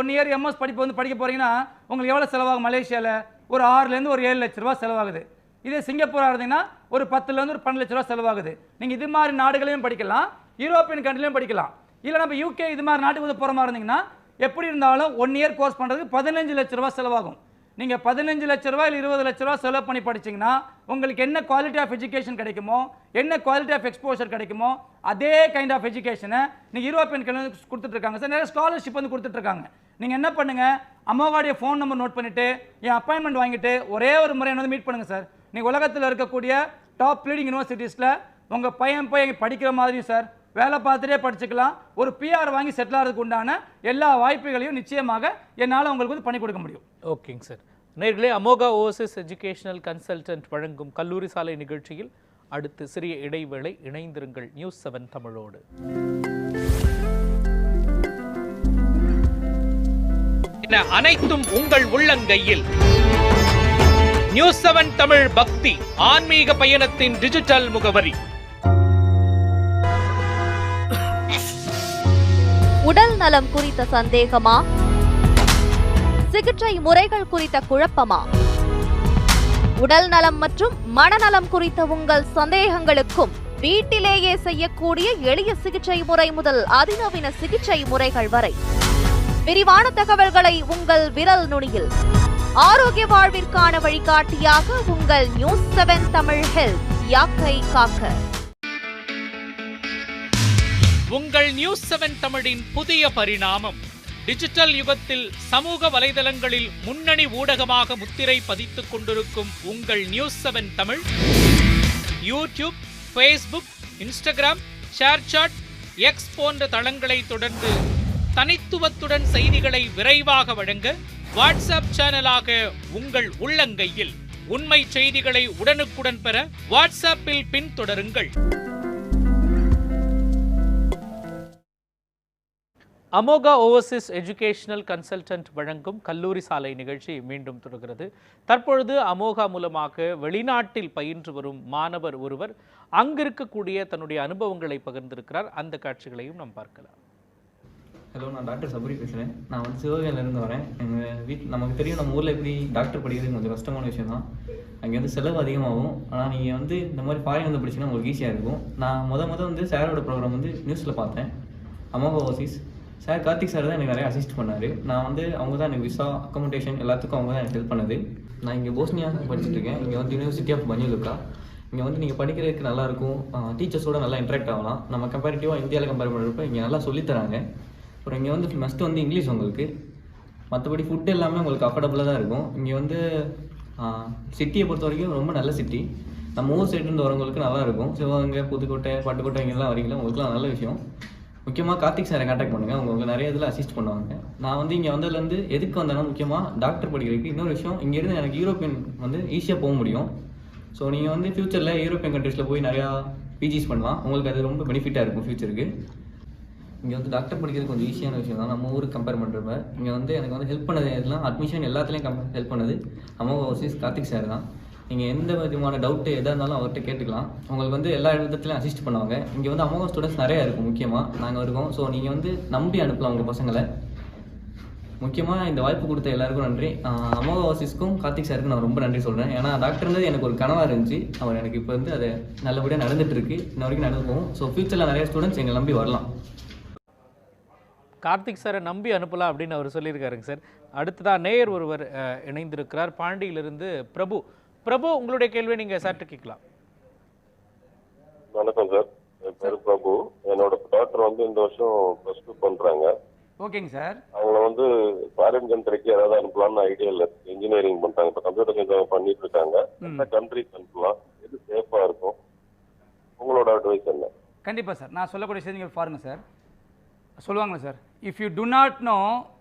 ஒன் இயர் எம்எஸ் படிப்பு வந்து படிக்க போகிறீங்கன்னா உங்களுக்கு எவ்வளோ செலவாகும்? மலேசியாவில் ஒரு 6லேருந்து ஒரு 7 லட்ச ரூபா செலவாகுது. இதே சிங்கப்பூராக இருந்தீங்கன்னா ஒரு 10லேருந்து ஒரு 12 லட்ச ரூபா செலவாகுது. நீங்கள் இது மாதிரி நாடுகளையும் படிக்கலாம், யூரோப்பியன் கண்ட்ரிலையும் படிக்கலாம். இல்லை நம்ம யூகே இது மாதிரி நாட்டுக்கு வந்து போகிற மாதிரி இருந்தீங்கன்னா எப்படி இருந்தாலும் 1 இயர் கோர்ஸ் பண்ணுறதுக்கு 15 லட்ச ரூபா செலவாகும். நீங்கள் 15 லட்ச ரூபா இல்லை 20 லட்ச ரூபா செலவு பண்ணி படிச்சிங்கன்னா உங்களுக்கு என்ன குவாலிட்டி ஆஃப் எஜுகேஷன் கிடைக்குமோ, என்ன குவாலிட்டி ஆஃப் எக்ஸ்போஷர் கிடைக்குமோ அதே கைண்ட் ஆஃப் எஜுகேஷனை நீங்கள் யூரோப்பியன் கண்ட்ரியில் கொடுத்துட்ருக்காங்க சார். நிறைய ஸ்காலர்ஷிப் வந்து கொடுத்துட்ருக்காங்க. நீங்கள் என்ன பண்ணுங்கள், அம்மாவோடைய ஃபோன் நம்பர் நோட் பண்ணிவிட்டு என் அப்பாயின்மெண்ட் வாங்கிட்டு ஒரே ஒரு முறை என்ன மீட் பண்ணுங்கள் சார். நீங்கள் உலகத்தில் இருக்கக்கூடிய டாப் லீடிங் யூனிவர்சிட்டிஸில் உங்கள் பையன் போய் படிக்கிற மாதிரியும் சார் வேலை பார்த்துட்டே படிச்சுக்கலாம். ஒரு பிஆர் வாங்கி செட்டில் ஆகிறதுக்கு உண்டான எல்லா வாய்ப்புகளையும் நிச்சயமாக என்னால் உங்களுக்கு வந்து பண்ணி கொடுக்க முடியும். ஓகேங்க சார். நேயர்களே, அமோகா ஓவர்சீஸ் எஜுகேஷனல் கன்சல்டன்ட் வழங்கும் கல்லூரி சாலை நிகழ்ச்சியில் அடுத்து சிறிய இடைவேளை. இணைந்திருங்கள் நியூஸ் 7 தமிழோடு. அனைத்தும் உங்கள் உள்ளங்கையில். நியூஸ் 7 தமிழ் பக்தி ஆன்மீக பயணத்தின் டிஜிட்டல் முகவரி. உடல் நலம் குறித்த சந்தேகமா? சிகிச்சை முறைகள் குறித்த குழப்பமா? உடல் நலம் மற்றும் மனநலம் குறித்த உங்கள் சந்தேகங்களுக்கும் வீட்டிலேயே செய்யக்கூடிய எளிய சிகிச்சை முறை முதல் அதிநவீன சிகிச்சை முறைகள் வரை விரிவான தகவல்களை உங்கள் விரல் நுனியில். ஆரோக்கிய வாழ்விற்கான வழிகாட்டியாக உங்கள் நியூஸ் 7 தமிழ் ஹெல்த். யாக்கை காக்க. உங்கள் நியூஸ் 7 தமிழின் புதிய பரிணாமம். டிஜிட்டல் யுகத்தில் சமூக வலைதளங்களில் முன்னணி ஊடகமாக முத்திரை பதித்துக் கொண்டிருக்கும் உங்கள் news 7 Tamil YouTube, Facebook, Instagram, ShareChat, X போன்ற தளங்களை தொடர்ந்து தனித்துவத்துடன் செய்திகளை விரைவாக வழங்க வாட்ஸ்அப் சேனலாக உங்கள் உள்ளங்கையில். உண்மை செய்திகளை உடனுக்குடன் பெற வாட்ஸ்அப்பில் பின்தொடருங்கள். அமோகா ஓவர்சீஸ் எஜுகேஷனல் கன்சல்டன்ட் வழங்கும் கல்லூரி சாலை நிகழ்ச்சி மீண்டும் தொடர்கிறது. தற்பொழுது அமோகா மூலமாக வெளிநாட்டில் பயின்று வரும் மாணவர் ஒருவர் அங்கிருக்கக்கூடிய தன்னுடைய அனுபவங்களை பகிர்ந்திருக்கிறார். அந்த காட்சிகளையும் நாம் பார்க்கலாம். ஹலோ, நான் டாக்டர் சபரி பேசுகிறேன். நான் வந்து சிவகங்கையிலேருந்து வரேன். எங்கள் நமக்கு தெரியும், நம்ம ஊரில் எப்படி டாக்டர் படிக்கிறது கொஞ்சம் கஷ்டமான விஷயம் தான். அங்கே வந்து செலவு அதிகமாகும். ஆனால் நீங்கள் வந்து இந்த மாதிரி ஃபாரின் வந்து படிச்சிங்கன்னா உங்களுக்கு ஈஸியாக இருக்கும். நான் வந்து சாரோட ப்ரோக்ராம் வந்து நியூஸில் பார்த்தேன், அமோகா ஓவர்சீஸ். சார் கார்த்திக் சார் தான் எனக்கு நிறைய அசிஸ்ட் பண்ணார். நான் வந்து அவங்க தான் எனக்கு விசா, அக்கமடேஷன் எல்லாத்துக்கும் அவங்க தான் எனக்கு ஹெல்ப் பண்ணது. நான் இங்கே போஸ்னியா படிச்சுட்டு இருக்கேன். இங்கே வந்து யூனிவர்சிட்டி ஆஃப் பன்னிலுக்கா. இங்கே வந்து நீங்கள் படிக்கிறதுக்கு நல்லாயிருக்கும், டீச்சர்ஸோட நல்லா இன்ட்ராக்ட் ஆகலாம். நம்ம கம்பேரிட்டிவாக இந்தியாவில் கம்பேர் பண்ணுறப்ப இங்கே நல்லா சொல்லித்தராங்க. அப்புறம் இங்கே வந்து மஸ்ட்டு வந்து இங்கிலீஷ் உங்களுக்கு. மற்றபடி ஃபுட் எல்லாமே உங்களுக்கு அஃபோர்டபுளாக தான் இருக்கும். இங்கே வந்து சிட்டியை பொறுத்த வரைக்கும் ரொம்ப நல்ல சிட்டி. நம்ம ஊர் சைட்லேருந்து வரவங்களுக்கு நல்லாயிருக்கும். சிவகங்கை, புதுக்கோட்டை, பட்டுக்கோட்டை இங்கெல்லாம் வரீங்களா, உங்களுக்குலாம் நல்ல விஷயம். முக்கியமாக கார்த்திக் சாரை கான்டாக்ட் பண்ணுங்கள், உங்களுக்கு நிறைய இதில் அசிஸ்ட் பண்ணுவாங்க. நான் வந்து இங்கே வந்ததுலேருந்து எதுக்கு வந்தேன்னா, முக்கியமாக டாக்டர் படிக்கிறதுக்கு. இன்னொரு விஷயம், இங்கேருந்து எனக்கு யூரோப்பியன் வந்து ஈஸியாக போக முடியும். ஸோ நீங்கள் வந்து ஃப்யூச்சரில் யூரோப்பியன் கண்ட்ரீஸில் போய் நிறையா பிஜிஸ் பண்ணலாம். உங்களுக்கு அது ரொம்ப பெனிஃபிட்டாக இருக்கும் ஃப்யூச்சருக்கு. இங்கே வந்து டாக்டர் படிக்கிறது கொஞ்சம் ஈஸியான விஷயம் தான் நம்ம ஊருக்கு கம்பேர் பண்ணுறப்ப. இங்கே வந்து எனக்கு வந்து ஹெல்ப் பண்ணது எல்லாம் அட்மிஷன் எல்லாத்துலேயும் ஹெல்ப் பண்ணது அமோகா ஓவர்சீஸ் கார்த்திக் சார் தான். நீங்கள் எந்த விதமான டவுட்டு எதாக இருந்தாலும் அவர்கிட்ட கேட்டுக்கலாம். உங்களுக்கு வந்து எல்லா விதத்துலையும் அசிஸ்ட் பண்ணுவாங்க. இங்கே வந்து அமோகா ஸ்டூடெண்ட்ஸ் நிறையா இருக்கும், முக்கியமாக நாங்கள் இருக்கோம். ஸோ நீங்கள் வந்து நம்பி அனுப்பலாம் உங்கள் பசங்களை. முக்கியமாக இந்த வாய்ப்பு கொடுத்த எல்லாருக்கும் நன்றி. அமோகா ஓவர்சீஸ்க்கும் கார்த்திக் சாருக்கும் நான் ரொம்ப நன்றி சொல்கிறேன். ஏன்னா டாக்டர்ன்றது எனக்கு ஒரு கனவாக இருந்துச்சு. அவர் எனக்கு இப்போ வந்து அது நல்லபடியாக நடந்துட்டு இருக்கு, இன்ன வரைக்கும் நடந்து போகும். ஸோ ஃபியூச்சரில் நிறைய ஸ்டூடெண்ட்ஸ் எங்களை நம்பி வரலாம். கார்த்திக் சாரை நம்பி அனுப்பலாம் அப்படின்னு அவர் சொல்லியிருக்காருங்க சார். அடுத்ததாக நேயர் ஒருவர் இணைந்திருக்கிறார், பாண்டியிலிருந்து பிரபு. பிரபு, உங்களுடைய கேள்வியை நீங்கள் சார்ட்டு கேட்கலாம். வணக்கம் சார், என் பேர் பிரபு. என்னோட டாக்டர் வந்து இந்த வருஷம் +2 பண்றாங்க. ஓகேங்க சார். அவங்கள வந்து ஃபாரின் கண்ட்ரிக்கு ஏதாவது அனுப்பலாம்னு ஐடியா இல்லை. இன்ஜினியரிங் பண்றாங்க, இப்போ கம்ப்யூட்டர் சயின்ஸ் அவங்க பண்ணிட்டு இருக்காங்க. எந்த கண்ட்ரிக்கு அனுப்பலாம், எது சேஃபா இருக்கும், உங்களோட அட்வைஸ் என்ன? கண்டிப்பாக சார், நான் சொல்லக்கூடிய விஷயம் நீங்கள் பாருங்க சார். சொல்லுவாங்களே sir, if you do not know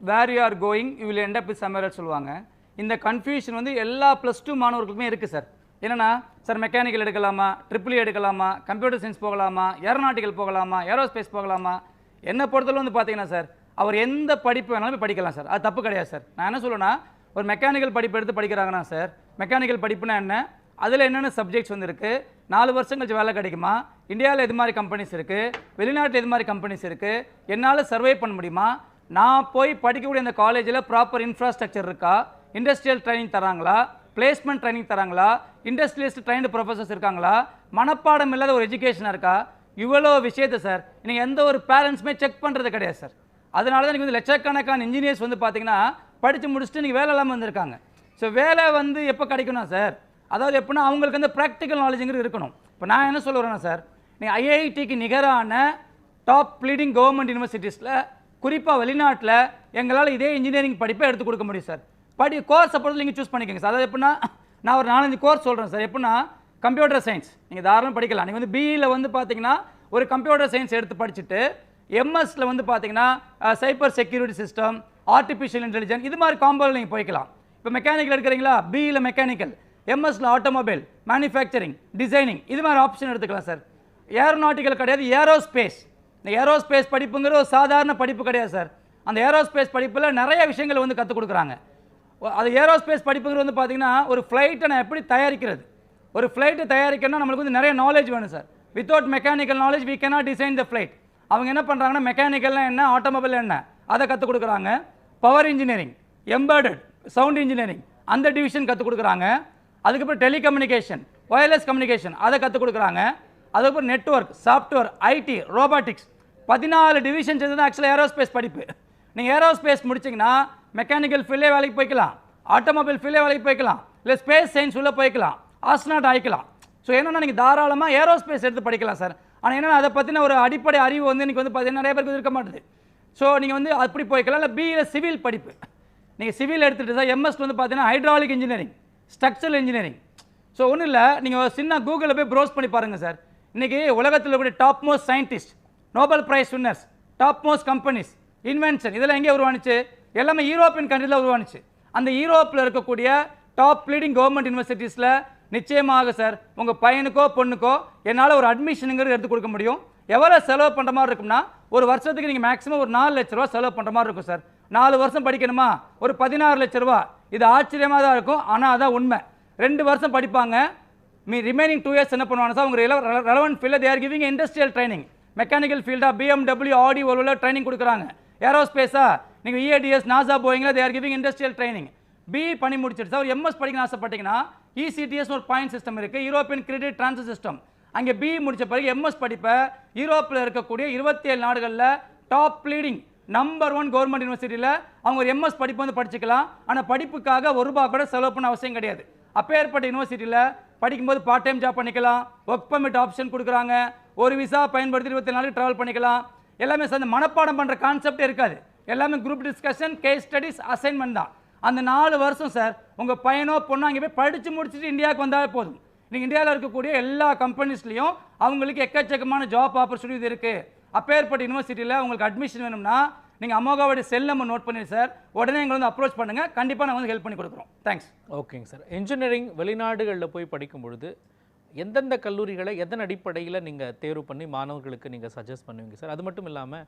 where you are going you will end up with somewhere else சொல்லுவாங்க. இந்த கன்ஃபியூஷன் வந்து எல்லா +2 மாணவர்களுக்குமே இருக்குது சார். என்னென்னா சார், மெக்கானிக்கல் எடுக்கலாமா, ட்ரிபிள் எடுக்கலாமா, கம்ப்யூட்டர் சயின்ஸ் போகலாமா, ஏரோநாட்டிக்கல் போகலாமா, ஏரோஸ்பேஸ் போகலாமா. என்னை பொறுத்தளவு வந்து பார்த்தீங்கன்னா சார், அவர் எந்த படிப்பு வேணாலும் படிக்கலாம் சார். அது தப்பு கிடையாது சார். நான் என்ன சொல்லுவேன்னா, ஒரு மெக்கானிக்கல் படிப்பு எடுத்து படிக்கிறாங்கன்னா சார், மெக்கானிக்கல் படிப்புனா என்ன, அதில் என்னென்ன சப்ஜெக்ட்ஸ் வந்து இருக்குது, 4 வருஷம் கழிச்சு வேலை கிடைக்குமா, இந்தியாவில் எது மாதிரி கம்பெனிஸ் இருக்குது, வெளிநாட்டில் எது மாதிரி கம்பெனிஸ் இருக்குது, என்னால் சர்வே பண்ண முடியுமா, நான் போய் படிக்கக்கூடிய இந்த காலேஜில் ப்ராப்பர் இன்ஃப்ராஸ்ட்ரக்சர் இருக்கா, இண்டஸ்ட்ரியல் ட்ரைனிங் தராங்களா, பிளேஸ்மெண்ட் ட்ரைனிங் தராங்களா, இண்டஸ்ட்ரியலிஸ்ட் ட்ரைன்டு ப்ரொஃபஸர்ஸ் இருக்காங்களா, மனப்பாடம் இல்லாத ஒரு எஜுகேஷனாக இருக்கா, இவ்வளோ விஷயத்தை சார் நீங்கள் எந்த ஒரு பேரண்ட்ஸுமே செக் பண்ணுறது கிடையாது சார். அதனால தான் நீங்கள் வந்து லட்சக்கணக்கான இன்ஜினியர்ஸ் வந்து பார்த்தீங்கன்னா படித்து முடிச்சுட்டு நீங்கள் வேலை இல்லாமல் வந்திருக்காங்க. ஸோ வேலை வந்து எப்போ கிடைக்கணும் சார், அதாவது எப்படின்னா அவங்களுக்கு வந்து ப்ராக்டிக்கல் நாலேஜுங்கிறது இருக்கணும். இப்போ நான் என்ன சொல்ல வரேன்னா சார், நீங்கள் ஐஐடிக்கு நிகரான டாப் லீடிங் கவர்மெண்ட் யூனிவர்சிட்டிஸில் குறிப்பாக வெளிநாட்டில் எங்களால் இதே இன்ஜினியரிங் படிப்பை எடுத்து கொடுக்க முடியும் சார். கோர்ஸை பொறுத்து நீங்கள் சூஸ் பண்ணிக்கோங்க சார். அதாவது எப்படின்னா நான் ஒரு 4-5 கோர்ஸ் சொல்கிறேன் சார். எப்படின்னா கம்ப்யூட்டர் சயின்ஸ் நீங்கள் தாராளமாக படிக்கலாம். நீங்கள் வந்து பிஇயில் வந்து பார்த்தீங்கன்னா ஒரு கம்ப்யூட்டர் சயின்ஸ் எடுத்து படிச்சுட்டு எம்எஸ்ல வந்து பார்த்தீங்கன்னா cyber security system, artificial intelligence, இது மாதிரி காம்போவில் நீங்கள் போய்க்கலாம். இப்போ மெக்கானிக்கல் எடுக்கிறீங்களா, பிஇல மெக்கானிக்கல், எம்எஸ்ல ஆட்டோமொபைல், மேனுஃபேக்சரிங், டிசைனிங், இது மாதிரி ஆப்ஷன் எடுத்துக்கலாம் சார். ஏரோநாட்டிக்கல் கிடையாது, ஏரோஸ்பேஸ். இந்த ஏரோஸ்பேஸ் படிப்புங்கிற ஒரு சாதாரண படிப்பு கிடையாது சார். அந்த ஏரோஸ்பேஸ் படிப்பில் நிறைய விஷயங்கள் வந்து கற்றுக் கொடுக்குறாங்க. அது ஏரோஸ்பேஸ் படிப்புங்கிறது வந்து பார்த்தீங்கன்னா ஒரு ஃப்ளைட்டை நான் எப்படி தயாரிக்கிறது, ஒரு ஃப்ளைட்டை தயாரிக்கணும்னா நம்மளுக்கு வந்து நிறைய நாலேஜ் வேணும் sir. Without mechanical knowledge we cannot design the flight. அவங்க என்ன பண்ணுறாங்கன்னா மெக்கானிக்கல்னா என்ன, ஆட்டோமொபைல் என்ன, அதை கற்றுக் கொடுக்குறாங்க. Power engineering, embedded, sound engineering அந்த டிவிஷன் கற்றுக் கொடுக்குறாங்க. அதுக்கப்புறம் டெலிகம்யூனிகேஷன், ஒயர்லெஸ் கம்யூனிகேஷன் அதை கற்றுக் கொடுக்குறாங்க. அதுக்கப்புறம் network, software, IT, robotics 14 division சேர்ந்து தான் ஆக்சுவலாக ஏரோஸ்பேஸ் படிப்பு. நீங்கள் ஏரோஸ்பேஸ் முடிச்சிங்கன்னா மெக்கானிக்கல் ஃபீல்டே வேலைக்கு போய்க்கலாம், ஆட்டோமொபைல் ஃபீல்டே வேலைக்கு போய்க்கலாம், இல்லை ஸ்பேஸ் சயின்ஸ் உள்ளே போய்க்கலாம், ஆஸ்ட்ரோனாட் ஆகிக்கலாம். ஸோ என்னென்னா நீங்கள் தாராளமாக ஏரோஸ்பேஸ் எடுத்து படிக்கலாம் சார். ஆனால் என்னென்னா அதை பற்றின ஒரு அடிப்படை அறிவு வந்து இன்றைக்கி வந்து பார்த்தீங்கன்னா நிறைய பேருக்கு இருக்க மாட்டுது. ஸோ நீங்கள் வந்து அப்படி போய்க்கலாம். இல்லை பிஇல சிவில் படிப்பு, நீங்கள் சிவில் எடுத்துகிட்டு சார் எம்எஸ்ல வந்து பார்த்தீங்கன்னா hydraulic engineering, structural engineering. So ஒன்றும் இல்லை, நீங்கள் சின்ன கூகுளில் போய் ப்ரௌஸ் பண்ணி பாருங்கள் சார். இன்றைக்கி உலகத்தில் கூடிய top most scientist, Nobel prize winners, top most companies, invention இதெல்லாம் எங்கே உருவானுச்சு? எல்லாமே யூரோப்பியன் கண்ட்ரியில் உருவானுச்சு. அந்த யூரோப்பில் இருக்கக்கூடிய டாப் லீடிங் கவர்மெண்ட் யூனிவர்சிட்டிஸில் நிச்சயமாக சார் உங்கள் பையனுக்கோ பொண்ணுக்கோ என்னால் ஒரு அட்மிஷனுங்கிறது எடுத்து கொடுக்க முடியும். எவ்வளோ செலவு பண்ணுற மாதிரி இருக்கும்னா ஒரு வருஷத்துக்கு நீங்கள் மேக்ஸிமம் ஒரு 4 லட்ச ரூபா செலவு பண்ணுற மாதிரி இருக்கும் சார். 4 வருஷம் படிக்கணுமா, ஒரு 16 லட்ச ரூபா. இது ஆச்சரியமாக தான் இருக்கும், ஆனால் அதான் உண்மை. 2 வருஷம் படிப்பாங்க, ரிமைனிங் 2 இயர்ஸ் என்ன பண்ணுவாங்க சார், உங்கள் ரெலவென்ட் ஃபீல்டில் they are giving industrial training. Mechanical ஃபீல்டாக BMW, ஆடி, ஓல்வோவில் ட்ரைனிங் கொடுக்குறாங்க. ஏரோஸ்பேஸா நீங்கள் EADS, நாசா, போயிங்கில் they are giving industrial training. BE பண்ணி முடிச்சிட்டு சார் ஒரு எம்எஸ் படிக்கணும்னு ஆசைப்பட்டீங்கன்னா ECTS ஒரு பாயிண்ட் சிஸ்டம் இருக்குது, யூரோப்பியன் கிரெடிட் ட்ரான்ஸ்ஃபர் சிஸ்டம். அங்கே பிஇ முடித்த பிறகு எம்எஸ் படிப்பை யூரோப்பில் இருக்கக்கூடிய 27 நாடுகளில் டாப் லீடிங் நம்பர் 1 கவர்மெண்ட் யூனிவர்சிட்டியில் அவங்க ஒரு எம்எஸ் படிப்பு வந்து படிச்சுக்கலாம். ஆனால் படிப்புக்காக ₹1 கூட செலவு பண்ண அவசியம் கிடையாது. அப்பேற்பட்ட யூனிவர்சிட்டியில் படிக்கும்போது பார்ட் டைம் ஜாப் பண்ணிக்கலாம், ஒர்க் பர்மிட் ஆப்ஷன் கொடுக்குறாங்க, ஒரு விசா பயன்படுத்தி 24 நாளைக்கு ட்ராவல் பண்ணிக்கலாம். எல்லாமே சேர்ந்து மனப்பாடம் பண்ணுற கான்செப்டே இருக்காது. எல்லாமே group discussion, case studies, assignment தான். அந்த 4 வருஷம் சார் உங்கள் பையனோ பொண்ணோ அங்கே போய் படித்து முடிச்சுட்டு இந்தியாவுக்கு வந்தாலே போதும். நீங்கள் இந்தியாவில் இருக்கக்கூடிய எல்லா கம்பெனிஸ்லையும் அவங்களுக்கு எக்கச்சக்கமான ஜாப் ஆப்பர்ச்சுனிட்டி இருக்குது. அப்பேற்பட்ட யூனிவர்சிட்டியில் உங்களுக்கு அட்மிஷன் வேணும்னா நீங்கள் அமோகாவோட செல் நம்பர் நோட் பண்ணி சார் உடனே எங்களை வந்து அப்ரோச் பண்ணுங்கள், கண்டிப்பாக நாங்கள் வந்து ஹெல்ப் பண்ணி கொடுக்குறோம். தேங்க்ஸ். ஓகேங்க சார். இன்ஜினியரிங் வெளிநாடுகளில் போய் படிக்கும் பொழுது எந்தெந்த கல்லூரிகளை எதன் அடிப்படையில் நீங்கள் தேர்வு பண்ணி மாணவர்களுக்கு நீங்கள் சஜஸ்ட் பண்ணுவீங்க சார்? அது மட்டும் இல்லாமல்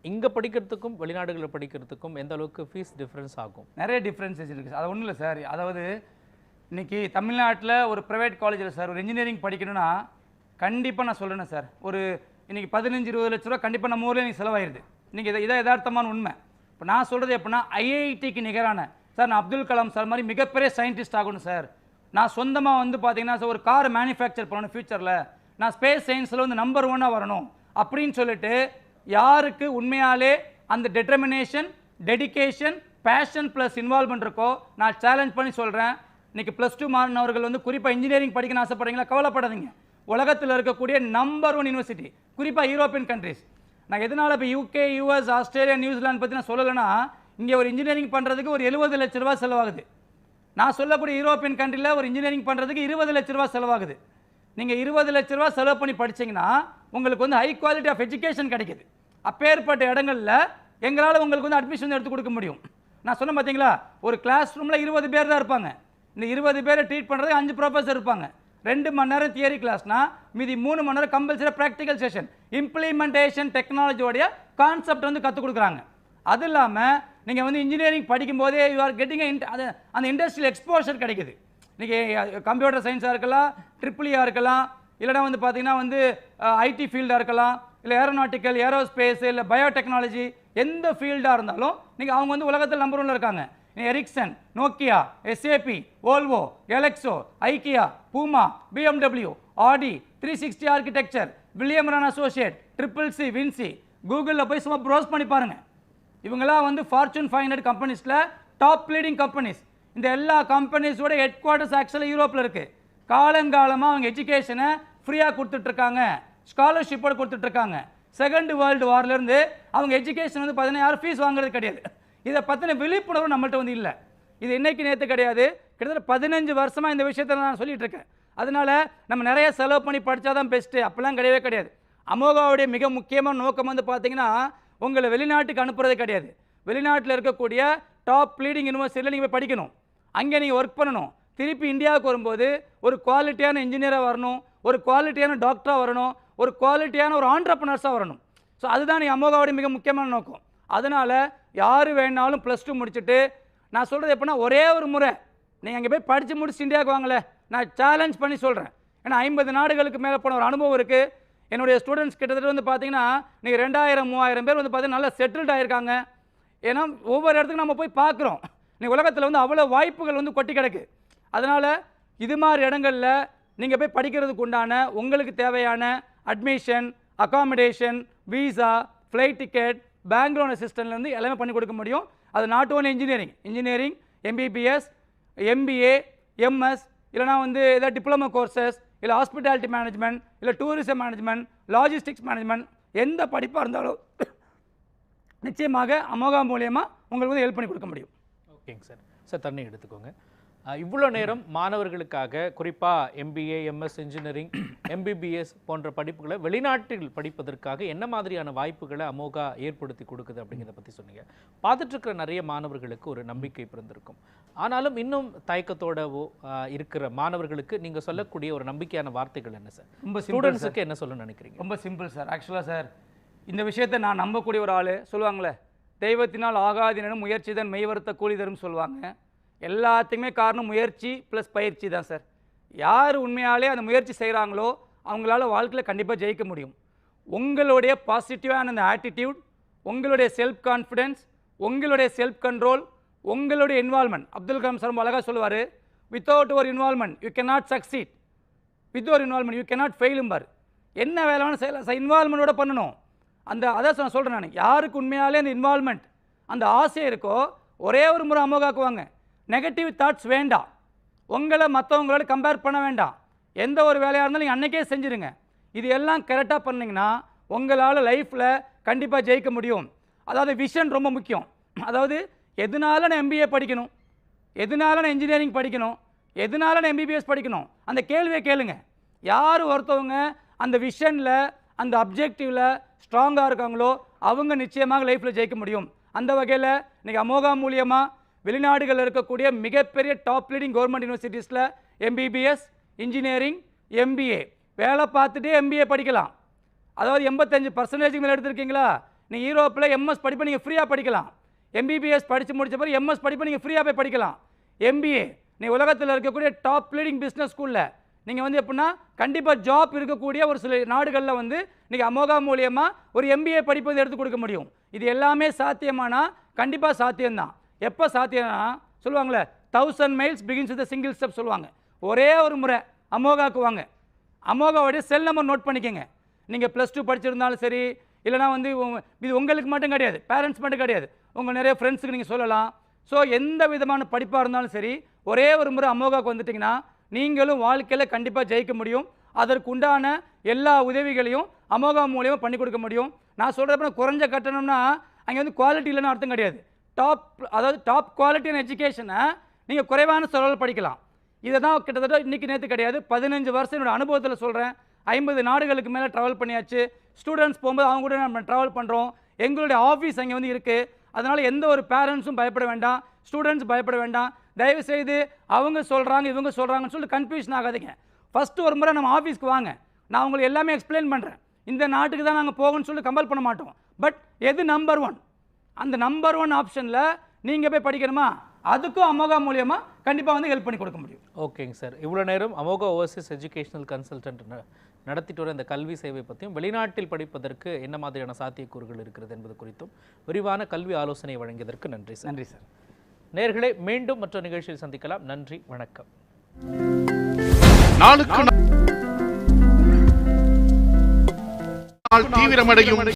இங்கே படிக்கிறதுக்கும் வெளிநாடுகளில் படிக்கிறதுக்கும் எந்த அளவுக்கு ஃபீஸ் டிஃப்ரென்ஸ் ஆகும்? நிறைய டிஃப்ரென்சஸ் இருக்குது. அது ஒன்றும் இல்லை சார். அதாவது இன்றைக்கி தமிழ்நாட்டில் ஒரு ப்ரைவேட் காலேஜில் சார் ஒரு இன்ஜினியரிங் படிக்கணும்னா கண்டிப்பாக நான் சொல்கிறேன் சார், ஒரு இன்றைக்கி 15-20 லட்ச ரூபா கண்டிப்பாக நம்ம ஊரில் நீங்கள் செலவாயிருது. இன்றைக்கி இதை யதார்த்தமான உண்மை. இப்போ நான் சொல்கிறது எப்படின்னா IITக்கு நிகரான சார் நான் அப்துல் கலாம் சார் மாதிரி மிகப்பெரிய சயின்டிஸ்ட் ஆகணும் சார். நான் சொந்தமாக வந்து பார்த்தீங்கன்னா சார் ஒரு கார் மேனுஃபேக்சர் பண்ணணும் ஃபியூச்சரில், நான் ஸ்பேஸ் சயின்ஸில் வந்து நம்பர் 1 வரணும் அப்படின்னு சொல்லிட்டு யாருக்கு உண்மையாலே அந்த determination, dedication, passion plus involvement இருக்கோ நான் சேலஞ்ச் பண்ணி சொல்கிறேன். இன்றைக்கி +2 மாணவர்கள் வந்து குறிப்பாக இன்ஜினியரிங் படிக்கணும்னு ஆசைப்படுறீங்களா, கவலைப்படாதீங்க. உலகத்தில் இருக்கக்கூடிய நம்பர் 1 யூனிவர்சிட்டி, குறிப்பாக யூரோப்பியன் கண்ட்ரிஸ். நான் எதனால் இப்போ UK, US, ஆஸ்திரேலியா, நியூசிலாந்து பற்றி நான் சொல்லலைன்னா இங்கே ஒரு இன்ஜினியரிங் பண்ணுறதுக்கு ஒரு 70 லட்ச ரூபா செலவாகுது. நான் சொல்லக்கூடிய யூரோப்பியன் கண்ட்ரியில் ஒரு இன்ஜினியரிங் பண்ணுறதுக்கு 20 லட்ச ரூபா செலவாகுது. நீங்கள் 20 லட்ச ரூபா செலவு பண்ணி படிச்சிங்கன்னா உங்களுக்கு வந்து ஹை குவாலிட்டி ஆஃப் எஜுகேஷன் கிடைக்குது. அப்பேற்பட்ட இடங்களில் எங்களால் உங்களுக்கு வந்து அட்மிஷன் எடுத்து கொடுக்க முடியும். நான் சொன்னேன் பார்த்தீங்களா, ஒரு கிளாஸ் ரூமில் 20 பேர் தான் இருப்பாங்க. இந்த 20 பேரை ட்ரீட் பண்ணுறதுக்கு 5 ப்ரொஃபஸர் இருப்பாங்க. 2 மணி நேரம் தியரி கிளாஸ்னா மீதி 3 மணி நேரம் கம்பல்சரி ப்ராக்டிக்கல் செஷன், இம்ப்ளிமெண்டேஷன் டெக்னாலஜியோடைய கான்செப்ட் வந்து கற்றுக் கொடுக்குறாங்க. அது இல்லாமல் நீங்கள் வந்து இன்ஜினியரிங் படிக்கும்போதே யூ ஆர் கெட்டிங் அந்த இண்டஸ்ட்ரியல் எக்ஸ்போஷர் கிடைக்குது. இன்றைக்கி கம்ப்யூட்டர் சயின்ஸாக இருக்கலாம், EEE இருக்கலாம், இல்லைனா வந்து பார்த்தீங்கன்னா வந்து ஐடி ஃபீல்டாக இருக்கலாம், இல்லை ஏரோநாட்டிக்கல், ஏரோஸ்பேஸ், இல்லை பயோடெக்னாலஜி, எந்த ஃபீல்டாக இருந்தாலும் நீங்கள் அவங்க வந்து உலகத்தில் நம்பர் 1 இருக்காங்க. Ericsson, Nokia, SAP, Volvo, Glaxo, IKEA, Puma, BMW, Audi, 360 architecture, William Rawn associate, CCC, Vinci, கூகுளில் போய் சும்மா ப்ரௌஸ் பண்ணி பாருங்கள். இவங்களாம் வந்து ஃபார்ச்சூன் 500 கம்பெனிஸில் டாப் லீடிங் கம்பெனிஸ். இந்த எல்லா கம்பெனிஸோட ஹெட் குவார்ட்டர்ஸ் ஆக்சுவலாக யூரோப்பில் இருக்குது. காலங்காலமாக அவங்க எஜுகேஷனை ஃப்ரீயாக கொடுத்துட்ருக்காங்க, ஸ்காலர்ஷிப்போடு கொடுத்துட்ருக்காங்க. செகண்ட் வேர்ல்டு வார்லேருந்து அவங்க எஜுகேஷன் வந்து பார்த்தீங்கன்னா யாரும் ஃபீஸ் வாங்குறது கிடையாது. இதை பற்றின விழிப்புணர்வு நம்மள்ட்ட வந்து இல்லை. இது இன்னைக்கு நேற்று கிடையாது, கிட்டத்தட்ட 15 வருஷமாக இந்த விஷயத்தை நான் சொல்லிகிட்டு இருக்கேன். அதனால் நம்ம நிறைய செலவு பண்ணி படித்தா தான் பெஸ்ட்டு அப்படிலாம் கிடையவே கிடையாது. அமோகாவுடைய மிக முக்கியமான நோக்கம் வந்து பார்த்தீங்கன்னா உங்களை வெளிநாட்டுக்கு அனுப்புறது கிடையாது. வெளிநாட்டில் இருக்கக்கூடிய டாப் லீடிங் யூனிவர்சிட்டியில் நீங்கள் போய் படிக்கணும். அங்கே நீங்கள் ஒர்க் பண்ணணும். திருப்பி இந்தியாவுக்கு வரும்போது ஒரு குவாலிட்டியான இன்ஜினியராக வரணும், ஒரு குவாலிட்டியான டாக்டராக வரணும், ஒரு குவாலிட்டியான ஒரு ஆண்டர்ப்ரனர்ஸாக வரணும். ஸோ அதுதான் நீ அமோகாவோட மிக முக்கியமான நோக்கம். அதனால் யார் வேணாலும் +2 முடிச்சுட்டு, நான் சொல்கிறது எப்படின்னா ஒரே ஒரு முறை நீங்கள் அங்கே போய் படித்து முடிச்சு இந்தியாவுக்கு வாங்கலை, நான் சேலஞ்ச் பண்ணி சொல்கிறேன். ஏன்னா 50 நாடுகளுக்கு மேலே போன ஒரு அனுபவம் இருக்குது. என்னுடைய ஸ்டூடெண்ட்ஸ் கிட்டத்தட்ட வந்து பார்த்தீங்கன்னா நீங்கள் 2000-3000 பேர் வந்து பார்த்தீங்கன்னா நல்லா செட்டில்ட் ஆகிருக்காங்க. ஏன்னா ஒவ்வொரு இடத்துக்கு நம்ம போய் பார்க்குறோம். நீங்கள் உலகத்தில் வந்து அவ்வளோ வாய்ப்புகள் வந்து கொட்டி கிடக்கு. அதனால் இது மாதிரி இடங்களில் நீங்கள் போய் படிக்கிறதுக்கு உண்டான உங்களுக்கு தேவையான admission, accommodation, visa, flight ticket, bank loan அசிஸ்டன்ட்லேருந்து எல்லாமே பண்ணி கொடுக்க முடியும். அது not only engineering, MBBS, MBA, MS, இல்லைனா வந்து ஏதாவது டிப்ளமோ கோர்சஸ், இல்லை ஹாஸ்பிட்டாலிட்டி மேனேஜ்மெண்ட், இல்லை டூரிசம் மேனேஜ்மெண்ட், லாஜிஸ்டிக்ஸ் மேனேஜ்மெண்ட், எந்த படிப்பாக இருந்தாலும் நிச்சயமாக அமோகா மூலியமாக உங்களுக்கு வந்து ஹெல்ப் பண்ணி கொடுக்க முடியும். ஓகேங்க சார். சார் தண்ணி எடுத்துக்கோங்க. இவ்வளோ நேரம் மாணவர்களுக்காக குறிப்பாக MBA, MS இன்ஜினியரிங், MBBS போன்ற படிப்புகளை வெளிநாட்டில் படிப்பதற்காக என்ன மாதிரியான வாய்ப்புகளை அமோகா ஏற்படுத்தி கொடுக்குது அப்படிங்கிறத பற்றி சொன்னீங்க. பார்த்துட்டு இருக்கிற நிறைய மாணவர்களுக்கு ஒரு நம்பிக்கை பிறந்திருக்கும். ஆனாலும் இன்னும் தயக்கத்தோடவோ இருக்கிற மாணவர்களுக்கு நீங்கள் சொல்லக்கூடிய ஒரு நம்பிக்கையான வார்த்தைகள் என்ன சார்? ரொம்ப ஸ்டூடெண்ட்ஸுக்கு என்ன சொல்ல நினைக்கிறீங்க? ரொம்ப சிம்பிள் சார். ஆக்சுவலாக சார், இந்த விஷயத்தை நான் நம்பக்கூடிய ஒரு ஆள் சொல்லுவாங்களே, தெய்வத்தினால் ஆகாதினும் முயற்சி தான் மெய்வருத்த கூலி தரும் சொல்லுவாங்க. எல்லாத்துக்குமே காரணம் முயற்சி ப்ளஸ் பயிற்சி தான் சார். யார் உண்மையாலே அந்த முயற்சி செய்கிறாங்களோ அவங்களால வாழ்க்கையில் கண்டிப்பாக ஜெயிக்க முடியும். உங்களுடைய பாசிட்டிவான அந்த ஆட்டிடியூட், உங்களுடைய செல்ஃப் கான்ஃபிடென்ஸ், உங்களுடைய செல்ஃப் கண்ட்ரோல், உங்களுடைய இன்வால்மெண்ட். அப்துல் கலாம் சார் அழகாக சொல்லுவார், வித்தவுட் ஒரு involvement you can not succeed, with ஒரு இன்வால்மெண்ட் யூ கேன் நாட் ஃபெயிலும்பார். என்ன வேலைன்னு செய்யலாம், இன்வால்மெண்ட்டோட பண்ணணும். அதான் நான் சொல்கிறேன், நான் யாருக்கு உண்மையாலே அந்த இன்வால்மெண்ட் அந்த ஆசை இருக்கோ ஒரே ஒரு முறை அமோகாக்குவாங்க. நெகட்டிவ் தாட்ஸ் வேண்டாம், உங்களை மற்றவங்களோட கம்பேர் பண்ண வேண்டாம். எந்த ஒரு வேலையாக இருந்தாலும் நீங்கள் அன்றைக்கே செஞ்சுருங்க. இது எல்லாம் கரெக்டாக பண்ணிங்கன்னா உங்களால் லைஃப்பில் கண்டிப்பாக ஜெயிக்க முடியும். அதாவது விஷன் ரொம்ப முக்கியம். அதாவது எதனால நான் MBA படிக்கணும், எதனால நான் இன்ஜினியரிங் படிக்கணும், எதனால நான் MBBS படிக்கணும், அந்த கேள்வியை கேளுங்க. யார் ஒருத்தவங்க அந்த விஷனில் அந்த அப்ஜெக்டிவில் ஸ்ட்ராங்காக இருக்காங்களோ அவங்க நிச்சயமாக லைஃப்பில் ஜெயிக்க முடியும். அந்த வகையில் இன்றைக்கி அமோகா மூலியமாக வெளிநாடுகளில் இருக்கக்கூடிய மிகப்பெரிய டாப் லீடிங் கவர்மெண்ட் யூனிவர்சிட்டிஸில் MBBS, இன்ஜினியரிங், MBA வேலை பார்த்துட்டே MBA படிக்கலாம். அதாவது 85% மேலே எடுத்திருக்கீங்களா, நீங்கள் யூரோப்பில் MS படிப்பை நீங்கள் ஃப்ரீயாக படிக்கலாம். MBBS படித்து முடித்த பிறகு MS படிப்பை நீங்கள் ஃப்ரீயாக போய் படிக்கலாம். MBA நீங்கள் உலகத்தில் இருக்கக்கூடிய டாப் லீடிங் பிஸ்னஸ் ஸ்கூலில் நீங்கள் வந்து எப்படின்னா கண்டிப்பாக ஜாப் இருக்கக்கூடிய ஒரு சில நாடுகளில் வந்து நீங்கள் அமோகா மூலியமாக ஒரு MBA படிப்பு வந்து எடுத்து கொடுக்க முடியும். இது எல்லாமே சாத்தியமானா கண்டிப்பாக சாத்தியம்தான். எப்போ சாத்தியம்னா சொல்லுவாங்களே 1000 miles begins with single step சொல்லுவாங்க. ஒரே ஒரு முறை அமோகாவுக்கு வாங்க. அமோகாவுடைய செல் நம்பர் நோட் பண்ணிக்கோங்க. நீங்கள் +2 படிச்சிருந்தாலும் சரி, இல்லைனா வந்து இது உங்களுக்கு மட்டும் கிடையாது, பேரண்ட்ஸ் மட்டும் கிடையாது, உங்கள் நிறைய ஃப்ரெண்ட்ஸுக்கு நீங்கள் சொல்லலாம். ஸோ எந்த விதமான படிப்பாக இருந்தாலும் சரி ஒரே ஒரு முறை அமோகாவுக்கு வந்துட்டிங்கன்னா நீங்களும் வாழ்க்கையில் கண்டிப்பாக ஜெயிக்க முடியும். அதற்கு உண்டான எல்லா உதவிகளையும் அமோகா மூலியமாக பண்ணி கொடுக்க முடியும். நான் சொல்கிறப்ப குறைஞ்ச கட்டணம்னா அங்கே வந்து குவாலிட்டி இல்லைன்னு அர்த்தம் கிடையாது. அதாவது டாப் குவாலிட்டியான எஜுகேஷனை நீங்கள் குறைவான செலவில் படிக்கலாம். இதை தான் கிட்டத்தட்ட இன்றைக்கி நேற்று கிடையாது, 15 வருஷம் என்னோடய அனுபவத்தில் சொல்கிறேன். 50 நாடுகளுக்கு மேலே ட்ராவல் பண்ணியாச்சு. ஸ்டூடெண்ட்ஸ் போகும்போது அவங்க கூட நம்ம ட்ராவல் பண்ணுறோம். எங்களுடைய ஆஃபீஸ் அங்கே வந்து இருக்குது. அதனால் எந்த ஒரு பேரண்ட்ஸும் பயப்பட வேண்டாம், ஸ்டூடெண்ட்ஸ் பயப்பட வேண்டாம். தயவுசெய்து அவங்க சொல்கிறாங்க இவங்க சொல்கிறாங்கன்னு சொல்லிட்டு கன்ஃபியூஷன் ஆகாதீங்க. ஃபஸ்ட்டு ஒரு முறை நம்ம ஆஃபீஸ்க்கு வாங்க, நான் உங்களுக்கு எல்லாமே எக்ஸ்பிளைன் பண்ணுறேன். இந்த நாட்டுக்கு தான் நாங்கள் போகணும்னு சொல்லி கம்பல் பண்ண மாட்டோம். பட் எது நம்பர் 1, அந்த நம்பர் 1 ஆப்ஷனில் நீங்கள் போய் படிக்கணுமா, அதுக்கும் அமோகா மூலியமாக கண்டிப்பாக வந்து ஹெல்ப் பண்ணி கொடுக்க முடியும். ஓகேங்க சார். இவ்வளோ நேரம் அமோகா ஓவர்சீஸ் எஜுகேஷனல் கன்சல்டன்ட் நடத்திட்டு வர இந்த கல்வி சேவை பற்றியும் வெளிநாட்டில் படிப்பதற்கு என்ன மாதிரியான சாத்தியக்கூறுகள் இருக்கிறது என்பது குறித்தும் விரிவான கல்வி ஆலோசனை வழங்கியதற்கு நன்றி சார். நன்றி சார். நேயர்களே, மீண்டும் மற்ற நிகழ்ச்சியில் சந்திக்கலாம். நன்றி, வணக்கம். நாளுக்கு நாள் தீவிரமடையும்